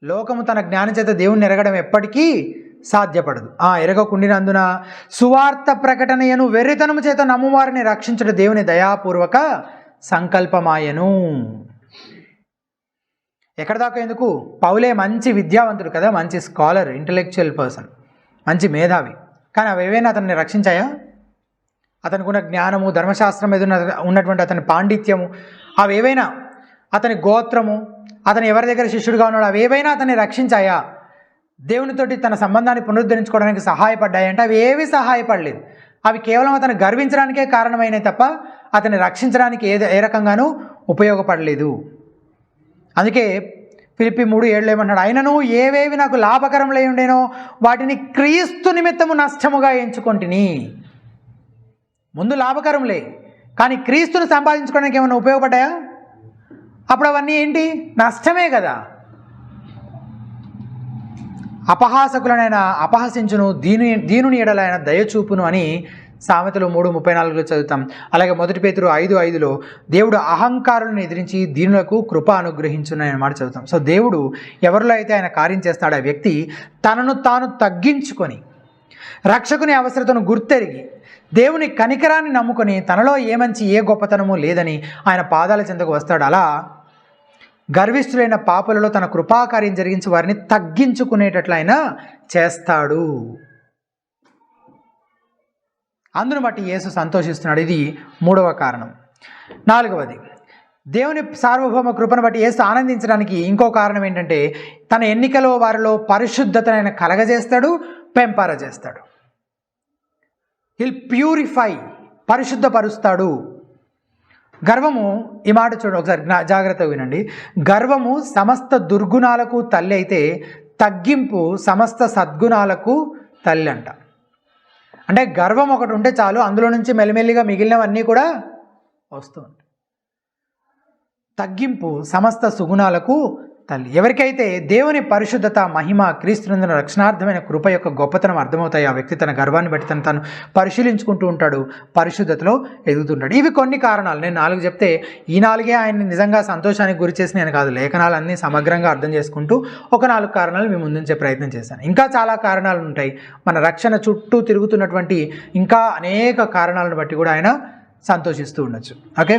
Speaker 1: లోకము తన జ్ఞానం చేత దేవుని ఎరగడం ఎప్పటికీ సాధ్యపడదు. ఎరగకుండినందున సువార్త ప్రకటనయను వెర్రితనము చేత నమ్మువారిని రక్షించడం దేవుని దయాపూర్వక సంకల్పమాయను. ఎక్కడ దాకా ఎందుకు? పౌలే మంచి విద్యావంతుడు కదా, మంచి స్కాలర్, ఇంటలెక్చువల్ పర్సన్, మంచి మేధావి. కానీ అవి ఏవైనా అతన్ని రక్షించాయా? అతనికి ఉన్న జ్ఞానము, ధర్మశాస్త్రం మీద ఉన్నటువంటి అతని పాండిత్యము, అవేవైనా, అతని గోత్రము, అతను ఎవరి దగ్గర శిష్యుడిగా ఉన్నాడు, అవేవైనా అతన్ని రక్షించాయా? దేవునితోటి తన సంబంధాన్ని పునరుద్ధరించుకోవడానికి సహాయపడ్డాయంటే అవి ఏవి సహాయపడలేదు. అవి కేవలం అతను గర్వించడానికే కారణమైనవి తప్ప అతన్ని రక్షించడానికి ఏ రకంగానూ ఉపయోగపడలేదు. అందుకే ఫిలిప్పీ 3:7 ఏమన్నాడు? అయినను ఏవేవి నాకు లాభకరం ఉండేనో వాటిని క్రీస్తు నిమిత్తము నష్టముగా ఎంచుకొంటిని. ముందు లాభకరంలే, కానీ క్రీస్తును సంపాదించుకోవడానికి ఏమైనా ఉపయోగపడ్డాయా? అప్పుడు అవన్నీ ఏంటి? నష్టమే కదా. అపహాసకులనైనా అపహసించును, దీనుని ఎడలైన దయచూపును అని సామెతలు 3:34 చదువుతాం. అలాగే 1 పేతురు 5:5 దేవుడు అహంకారులను ఎదిరించి దీనులకు కృప అనుగ్రహించును అనే మాట చదువుతాం. సో దేవుడు ఎవరిలో అయితే ఆయన కార్యం చేస్తాడో ఆ వ్యక్తి తనను తాను తగ్గించుకొని రక్షకుని అవసరతను గుర్తెరిగి దేవుని కనికరాన్ని నమ్ముకొని తనలో ఏ మంచి ఏ గొప్పతనము లేదని ఆయన పాదాల చెంతకు వస్తాడు. అలా గర్విష్ఠులైన పాపులలో తన కృపాకార్యం జరిగించి వారిని తగ్గించుకునేటట్లు ఆయన చేస్తాడు. అందును బట్టి యేసు సంతోషిస్తున్నాడు. ఇది 3వ కారణం. 4వది, దేవుని సార్వభౌమ కృపను బట్టి యేసు ఆనందించడానికి ఇంకో కారణం ఏంటంటే తన ఎన్నికలో వారిలో పరిశుద్ధతను ఆయన కలగజేస్తాడు, పెంపరజేస్తాడు. Hill purify, పరిశుద్ధపరుస్తాడు. గర్వము, ఈ మాట చూడండి ఒకసారి జాగ్రత్తగా వినండి. గర్వము సమస్త దుర్గుణాలకు తల్లి అయితే తగ్గింపు సమస్త సద్గుణాలకు తల్లి అంట. అంటే గర్వం ఒకటి ఉంటే చాలు, అందులో నుంచి మెల్లిమెల్లిగా మిగిలినవన్నీ కూడా వస్తూ ఉంటాయి. తగ్గింపు సమస్త సుగుణాలకు తల్లి. ఎవరికైతే దేవుని పరిశుద్ధత, మహిమ, క్రీస్తునందున రక్షణార్థమైన కృప యొక్క గొప్పతనం అర్థమవుతాయి, ఆ వ్యక్తి తన గర్వాన్ని బట్టి తను పరిశీలించుకుంటూ ఉంటాడు, పరిశుద్ధతలో ఎదుగుతుంటాడు. ఇవి కొన్ని కారణాలు. నేను 4 చెప్తే ఈ 4 ఆయన్ని నిజంగా సంతోషానికి గురి చేసి నేను కాదు, లేఖనాలన్నీ సమగ్రంగా అర్థం చేసుకుంటూ ఒక 4 కారణాలు మేము ముందుంచే ప్రయత్నం చేశాను. ఇంకా చాలా కారణాలు ఉంటాయి. మన రక్షణ చుట్టూ తిరుగుతున్నటువంటి ఇంకా అనేక కారణాలను బట్టి కూడా ఆయన సంతోషిస్తూ ఉండొచ్చు. ఓకే,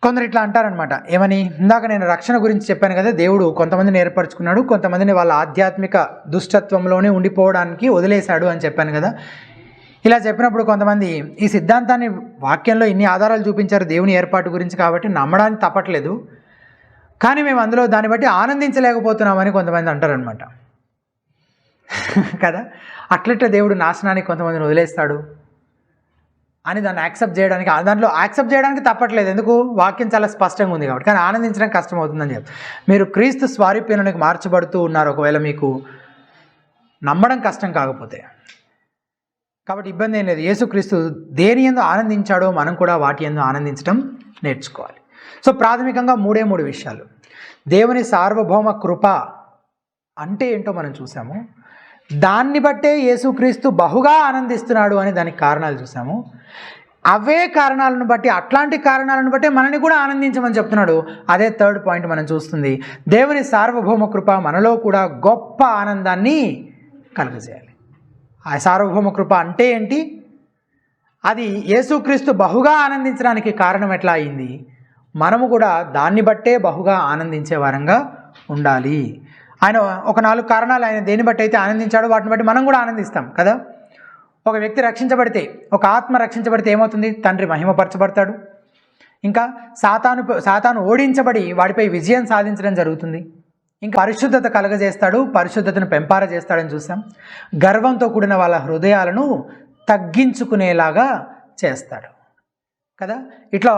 Speaker 1: కొందరు ఇట్లా అంటారనమాట, ఏమని? ఇందాక నేను రక్షణ గురించి చెప్పాను కదా, దేవుడు కొంతమందిని ఏర్పరచుకున్నాడు, కొంతమందిని వాళ్ళ ఆధ్యాత్మిక దుష్టత్వంలోనే ఉండిపోవడానికి వదిలేశాడు అని చెప్పాను కదా. ఇలా చెప్పినప్పుడు కొంతమంది ఈ సిద్ధాంతాన్ని వాక్యంలో ఇన్ని ఆధారాలు చూపించారు దేవుని ఏర్పాటు గురించి కాబట్టి నమ్మడానికి తప్పట్లేదు, కానీ మేము అందులో దాన్ని బట్టి ఆనందించలేకపోతున్నామని కొంతమంది అంటారనమాట కదా. అట్లట్లా దేవుడు నాశనానికి కొంతమందిని వదిలేస్తాడు అని దాన్ని దాంట్లో యాక్సెప్ట్ చేయడానికి తప్పట్లేదు, ఎందుకు? వాక్యం చాలా స్పష్టంగా ఉంది కాబట్టి. కానీ ఆనందించడానికి కష్టం అవుతుందని చెప్పి మీరు క్రీస్తు స్వారూప్యంలోనికి మార్చబడుతూ ఉన్నారు, ఒకవేళ మీకు నమ్మడం కష్టం కాకపోతే. కాబట్టి ఇబ్బంది ఏం లేదు. యేసుక్రీస్తు దేని యందు ఆనందించాడో మనం కూడా వాటి యందు ఆనందించడం నేర్చుకోవాలి. సో ప్రాథమికంగా 3 విషయాలు. దేవుని సార్వభౌమ కృప అంటే ఏంటో మనం చూసాము, దాన్ని బట్టే యేసుక్రీస్తు బహుగా ఆనందిస్తున్నాడు అని దానికి కారణాలు చూసాము. అవే కారణాలను బట్టి, అట్లాంటి కారణాలను బట్టి మనని కూడా ఆనందించమని చెప్తున్నాడు. అదే 3rd పాయింట్ మనం చూస్తుంది. దేవుని సార్వభౌమ కృప మనలో కూడా గొప్ప ఆనందాన్ని కలుగజేయాలి. ఆ సార్వభౌమ కృప అంటే ఏంటి? అది యేసుక్రీస్తు బహుగా ఆనందించడానికి కారణం ఎట్లా అయింది? మనము కూడా దాన్ని బట్టే బహుగా ఆనందించే వారంగా ఉండాలి. ఆయన ఒక 4 కారణాలు ఆయన దేన్ని బట్టి అయితే ఆనందించాడో వాటిని బట్టి మనం కూడా ఆనందిస్తాం కదా. ఒక వ్యక్తి రక్షించబడితే, ఒక ఆత్మ రక్షించబడితే ఏమవుతుంది? తండ్రి మహిమపరచబడతాడు. ఇంకా సాతాను ఓడించబడి వాడిపై విజయం సాధించడం జరుగుతుంది. ఇంకా పరిశుద్ధత కలగజేస్తాడు, పరిశుద్ధతను పెంపార చేస్తాడని చూసాం. గర్వంతో కూడిన వాళ్ళ హృదయాలను తగ్గించుకునేలాగా చేస్తాడు కదా. ఇట్లా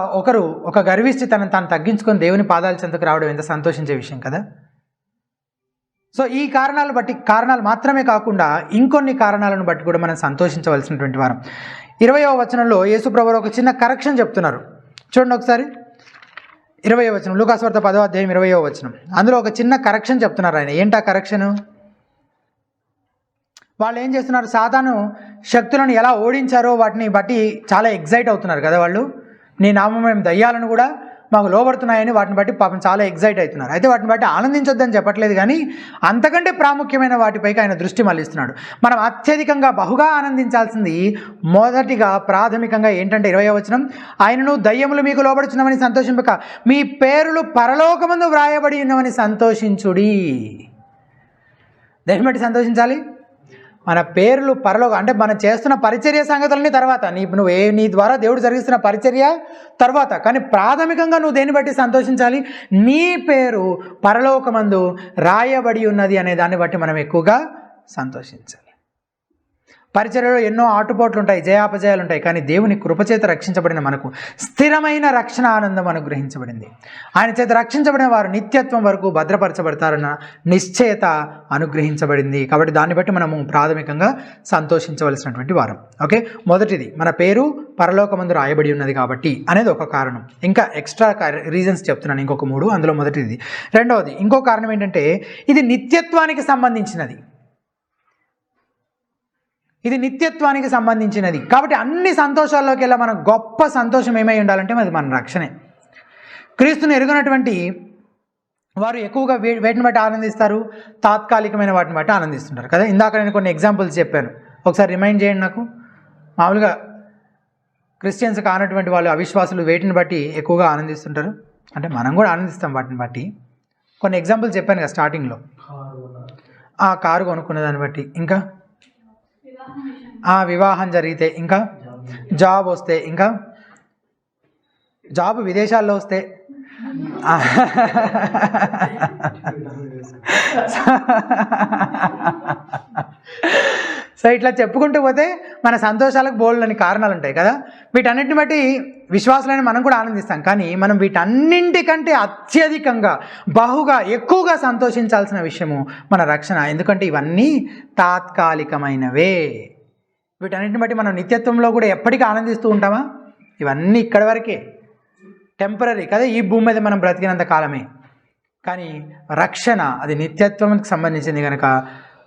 Speaker 1: ఒక గర్విష్టి తనను తాను తగ్గించుకొని దేవుని పాదాల చెంతకు రావడం ఎంత సంతోషించే విషయం కదా. సో ఈ కారణాలు మాత్రమే కాకుండా ఇంకొన్ని కారణాలను బట్టి కూడా మనం సంతోషించవలసినటువంటి వారం. 20వ వచనంలో యేసుప్రభువు ఒక చిన్న కరెక్షన్ చెప్తున్నారు. చూడండి ఒకసారి 20వ వచనం, లూకాసు వార్త 10వ అధ్యాయం 20వ వచనం. అందులో ఒక చిన్న కరెక్షన్ చెప్తున్నారు ఆయన. ఏంటా కరెక్షను? వాళ్ళు ఏం చేస్తున్నారు, సాతాను శక్తులను ఎలా ఓడించారో వాటిని బట్టి చాలా ఎగ్జైట్ అవుతున్నారు కదా. వాళ్ళు నీ నామం మేము దయ్యాలను కూడా మాకు లోబడుతున్నాయని వాటిని బట్టి పాపం చాలా ఎగ్జైట్ అవుతున్నారు. అయితే వాటిని బట్టి ఆనందించొద్దని చెప్పట్లేదు, కానీ అంతకంటే ప్రాముఖ్యమైన వాటిపైకి ఆయన దృష్టి మళ్ళిస్తున్నాడు. మనం అత్యధికంగా బహుగా ఆనందించాల్సింది మొదటిగా ప్రాథమికంగా ఏంటంటే 20వ వచనం, ఆయనను దయ్యములు మీకు లోబడుచున్నామని సంతోషింపక మీ పేరులు పరలోకమందు వ్రాయబడి ఉన్నవని సంతోషించుడి. దేని బట్టి సంతోషించాలి? మన పేర్లు పరలోకం అంటే మనం చేస్తున్న పరిచర్య సంగతులన్నీ తర్వాత, నీ ద్వారా దేవుడు జరిగిస్తున్న పరిచర్య తర్వాత, కానీ ప్రాథమికంగా నువ్వు దేన్ని బట్టి సంతోషించాలి? నీ పేరు పరలోకమందు రాయబడి ఉన్నది అనే దాన్ని బట్టి మనం ఎక్కువగా సంతోషించాలి. పరిచర్యలో ఎన్నో ఆటుపోట్లు ఉంటాయి, జయాపజయాలు ఉంటాయి, కానీ దేవుని కృపచేత రక్షించబడిన మనకు స్థిరమైన రక్షణ ఆనందం అనుగ్రహించబడింది. ఆయన చేత రక్షించబడిన వారు నిత్యత్వం వరకు భద్రపరచబడతారన్న నిశ్చయత అనుగ్రహించబడింది. కాబట్టి దాన్ని బట్టి మనము ప్రాథమికంగా సంతోషించవలసినటువంటి వారం. ఓకే, మొదటిది మన పేరు పరలోకమందు రాయబడి ఉన్నది కాబట్టి అనేది ఒక కారణం. ఇంకా ఎక్స్ట్రా రీజన్స్ చెప్తున్నాను, ఇంకొక 3. అందులో మొదటిది. రెండవది, ఇంకో కారణం ఏంటంటే ఇది నిత్యత్వానికి సంబంధించినది. ఇది నిత్యత్వానికి సంబంధించినది కాబట్టి అన్ని సంతోషాల్లోకి వెళ్ళా మన గొప్ప సంతోషం ఏమై ఉండాలంటే అది మన రక్షణే. క్రీస్తుని ఎరుగనటువంటి వారు ఎక్కువగా వేటిని బట్టి ఆనందిస్తారు? తాత్కాలికమైన వాటిని బట్టి ఆనందిస్తుంటారు కదా. ఇందాక నేను కొన్ని ఎగ్జాంపుల్స్ చెప్పాను, ఒకసారి రిమైండ్ చేయండి నాకు. మామూలుగా క్రిస్టియన్స్ కానటువంటి వాళ్ళు, అవిశ్వాసులు వేటిని బట్టి ఎక్కువగా ఆనందిస్తుంటారు? అంటే మనం కూడా ఆనందిస్తాం వాటిని బట్టి. కొన్ని ఎగ్జాంపుల్స్ చెప్పాను కదా స్టార్టింగ్లో. ఆ కారు కొనుక్కునే దాన్ని బట్టి, ఇంకా వివాహం జరిగితే, ఇంకా జాబ్ వస్తే, ఇంకా జాబ్ విదేశాల్లో వస్తే, సో ఇట్లా చెప్పుకుంటూ పోతే మన సంతోషాలకు బోల్డని కారణాలు ఉంటాయి కదా. వీటన్నిటిని బట్టి విశ్వాసులైన మనం కూడా ఆనందిస్తాం, కానీ మనం వీటన్నింటికంటే అత్యధికంగా బహుగా ఎక్కువగా సంతోషించాల్సిన విషయము మన రక్షణ. ఎందుకంటే ఇవన్నీ తాత్కాలికమైనవే. వీటన్నిటిని బట్టి మనం నిత్యత్వంలో కూడా ఎప్పటికీ ఆనందిస్తూ ఉంటామా? ఇవన్నీ ఇక్కడి వరకే, టెంపరీ కదా, ఈ భూమి మీద మనం బ్రతికినంత కాలమే. కానీ రక్షణ అది నిత్యత్వానికి సంబంధించింది కనుక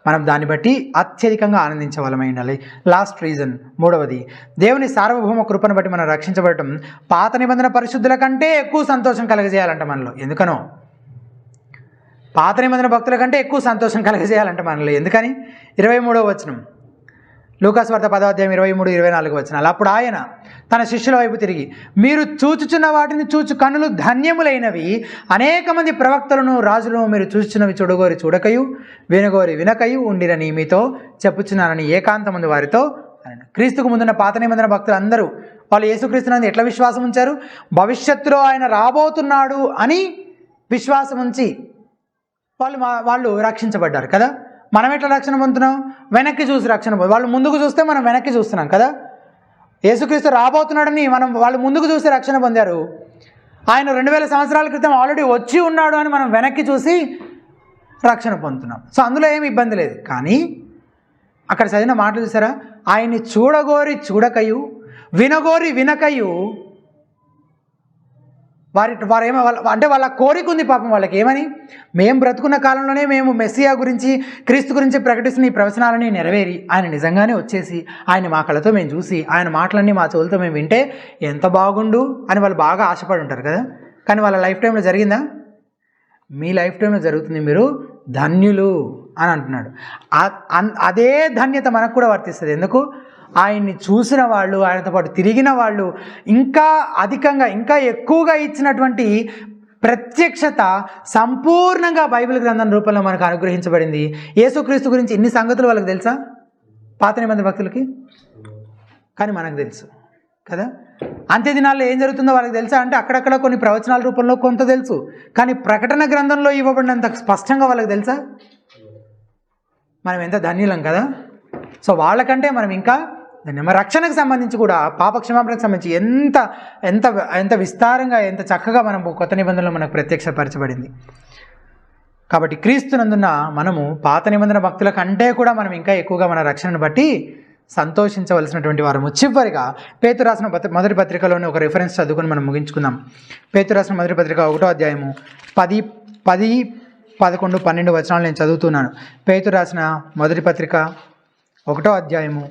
Speaker 1: మనం దాన్ని బట్టి అత్యధికంగా ఆనందించవలమై ఉండాలి. లాస్ట్ రీజన్, మూడవది, దేవుని సార్వభౌమ కృపను బట్టి మనం రక్షించబడటం పాత నిబంధన పరిశుద్ధుల కంటే ఎక్కువ సంతోషం కలగజేయాలంట మనలో. ఎందుకనో పాత నిబంధన భక్తుల కంటే ఎక్కువ సంతోషం కలగజేయాలంట మనలో. ఎందుకని? 23వ వచనం, లూకాసు వార్త 10వ అధ్యాయం 23-24 వచనాలు. అప్పుడు ఆయన తన శిష్యుల వైపు తిరిగి, మీరు చూచుచున్న వాటిని చూచు కన్నులు ధన్యములైనవి. అనేక మంది ప్రవక్తలను రాజులను మీరు చూచుచున్నవి చూడగోరి చూడకయు, వినగోరి వినకయు ఉండిరని మీతో చెప్పుచున్నానని ఏకాంతమంది వారితో అన్నాడు. క్రీస్తుకు ముందున్న పాత నిబంధన భక్తులు అందరూ వాళ్ళు యేసుక్రీస్తునందు ఎట్లా విశ్వాసం ఉంచారు? భవిష్యత్తులో ఆయన రాబోతున్నాడు అని విశ్వాసం ఉంచి వాళ్ళు రక్షించబడ్డారు కదా. మనం ఎట్లా రక్షణ పొందుతున్నాం? వెనక్కి చూసి రక్షణ పొందు. వాళ్ళు ముందుకు చూస్తే మనం వెనక్కి చూస్తున్నాం కదా. యేసుక్రీస్తు రాబోతున్నాడని వాళ్ళు ముందుకు చూసి రక్షణ పొందారు. ఆయన 2000 సంవత్సరాల క్రితం ఆల్రెడీ వచ్చి ఉన్నాడు అని మనం వెనక్కి చూసి రక్షణ పొందుతున్నాం. సో అందులో ఏమి ఇబ్బంది లేదు. కానీ అక్కడ చదివిన మాటలు చూసారా? ఆయన్ని చూడగోరి చూడకయు, వినగోరి వినకయు. వారేమో అంటే వాళ్ళ కోరిక ఉంది పాపం వాళ్ళకి. ఏమని? మేము బ్రతుకున్న కాలంలోనే మేము మెస్సియా గురించి, క్రీస్తు గురించి ప్రకటిస్తున్న ఈ ప్రవచనాలని నెరవేరి ఆయన నిజంగానే వచ్చేసి ఆయన మా కళ్ళతో మేము చూసి ఆయన మాటలన్నీ మా చెవులతో మేము వింటే ఎంత బాగుండు అని వాళ్ళు బాగా ఆశపడి ఉంటారు కదా. కానీ వాళ్ళ లైఫ్ టైంలో జరిగిందా? మీ లైఫ్ టైంలో జరుగుతుంది, మీరు ధన్యులు అని అంటున్నాడు. అదే ధన్యత మనకు కూడా వర్తిస్తుంది. ఎందుకు? ఆయన్ని చూసిన వాళ్ళు, ఆయనతో పాటు తిరిగిన వాళ్ళు ఇంకా అధికంగా, ఇంకా ఎక్కువగా ఇచ్చినటువంటి ప్రత్యక్షత సంపూర్ణంగా బైబిల్ గ్రంథం రూపంలో మనకు అనుగ్రహించబడింది. యేసుక్రీస్తు గురించి ఇన్ని సంగతులు వాళ్ళకి తెలుసా? పాత నిబంధన భక్తులకి. కానీ మనకు తెలుసు. కదా. అంత్య దినాల్లో ఏం జరుగుతుందో వాళ్ళకి తెలుసా అంటే అక్కడక్కడ కొన్ని ప్రవచనాల రూపంలో కొంత తెలుసు, కానీ ప్రకటన గ్రంథంలో ఇవ్వబడినంత స్పష్టంగా వాళ్ళకి తెలుసా? మనం ఎంత ధన్యులం కదా. సో వాళ్ళకంటే మనం ఇంకా మన రక్షణకు సంబంధించి కూడా, పాప క్షమాపణకు సంబంధించి ఎంత ఎంత ఎంత విస్తారంగా, ఎంత చక్కగా మనం కొత్త నిబంధనలో మనకు ప్రత్యక్షపరచబడింది. కాబట్టి క్రీస్తునందున మనము పాత నిబంధన భక్తుల కంటే కూడా మనం ఇంకా ఎక్కువగా మన రక్షణను బట్టి సంతోషించవలసినటువంటి వారము. చివరిగా పేతురు రాసిన మొదటి పత్రికలోని ఒక రిఫరెన్స్ చదువుకొని మనం ముగించుకుందాం. పేతురు రాసిన మొదటి పత్రిక 1వ అధ్యాయము 10, 11, 12 వచనాలు నేను చదువుతున్నాను. పేతురు రాసిన మొదటి పత్రిక 1వ అధ్యాయము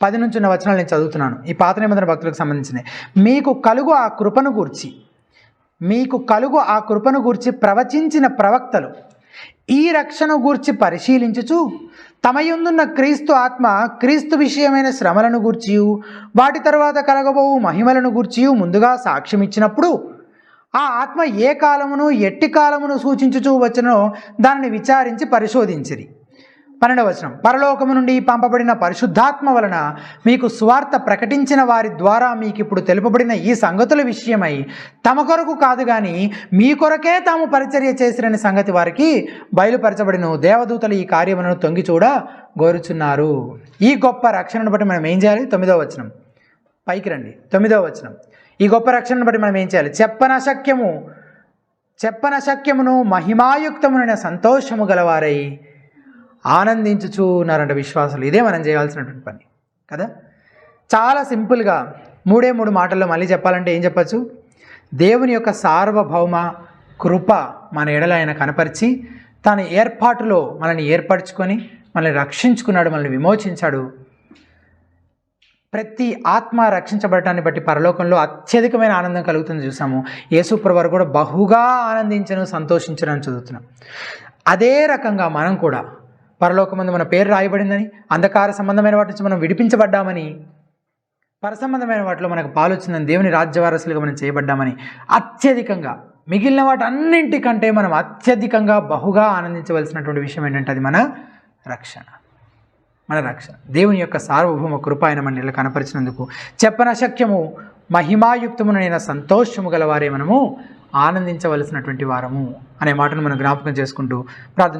Speaker 1: 10 నుంచి ఉన్న వచనాలు నేను చదువుతున్నాను. ఈ పాత నిబంధన భక్తులకు సంబంధించినవి. మీకు కలుగు ఆ కృపను గూర్చి ప్రవచించిన ప్రవక్తలు ఈ రక్షణ గూర్చి పరిశీలించుచు తమ యందున్న క్రీస్తు ఆత్మ క్రీస్తు విషయమైన శ్రమలను గూర్చియు వాటి తర్వాత కలగబోవు మహిమలను గూర్చియు ముందుగా సాక్ష్యం ఇచ్చినప్పుడు ఆ ఆత్మ ఏ కాలమును ఎట్టి కాలమును సూచించుచూ వచ్చనో దానిని విచారించి పరిశోధించిరి. 12వ వచనం, పరలోకము నుండి పంపబడిన పరిశుద్ధాత్మ వలన మీకు సువార్త ప్రకటించిన వారి ద్వారా మీకు ఇప్పుడు తెలుపబడిన ఈ సంగతుల విషయమై తమ కొరకు కాదు కానీ మీ కొరకే తాము పరిచర్య చేసిరని సంగతి వారికి బయలుపరచబడిన దేవదూతలు ఈ కార్యములను తొంగి చూడ గోరుచున్నారు. ఈ గొప్ప రక్షణను బట్టి మనం ఏం చేయాలి? 9వ వచనం పైకి రండి. 9వ వచనం, ఈ గొప్ప రక్షణను బట్టి మనం ఏం చేయాలి? చెప్పనశక్యమును మహిమాయుక్తమునైన సంతోషము గలవారై ఆనందించుచూ ఉన్నారంట విశ్వాసులు. ఇదే మనం చేయాల్సినటువంటి పని కదా. చాలా సింపుల్గా 3 మాటల్లో మళ్ళీ చెప్పాలంటే ఏం చెప్పచ్చు? దేవుని యొక్క సార్వభౌమ కృప మన ఎడల ఆయన కనపరిచి తన ఏర్పాటులో మనల్ని ఏర్పరచుకొని మనల్ని రక్షించుకున్నాడు, మనల్ని విమోచించాడు. ప్రతి ఆత్మ రక్షించబడటాన్ని బట్టి పరలోకంలో అత్యధికమైన ఆనందం కలుగుతుంది చూసాము. యేసుప్రభువు వారు కూడా బహుగా ఆనందించను, సంతోషించను అని చదువుతున్నాం. అదే రకంగా మనం కూడా పరలోకమందు మన పేరు రాయబడిందని, అంధకార సంబంధమైన వాటి నుంచి మనం విడిపించబడ్డామని, పరసంబంధమైన వాటిలో మనకు పాలు వచ్చిందని, దేవుని రాజ్యవారసులుగా మనం చేయబడ్డామని అత్యధికంగా మిగిలిన వాటి అన్నింటికంటే మనం అత్యధికంగా బహుగా ఆనందించవలసినటువంటి విషయం ఏంటంటే అది మన రక్షణ. దేవుని యొక్క సార్వభౌమ కృప ఆయన మనల్ని కనపరిచినందుకు చెప్పనశక్యము మహిమాయుక్తమునైన సంతోషము గలవారే మనము ఆనందించవలసినటువంటి వారము అనే మాటను మనం జ్ఞాపకం చేసుకుంటూ ప్రార్థన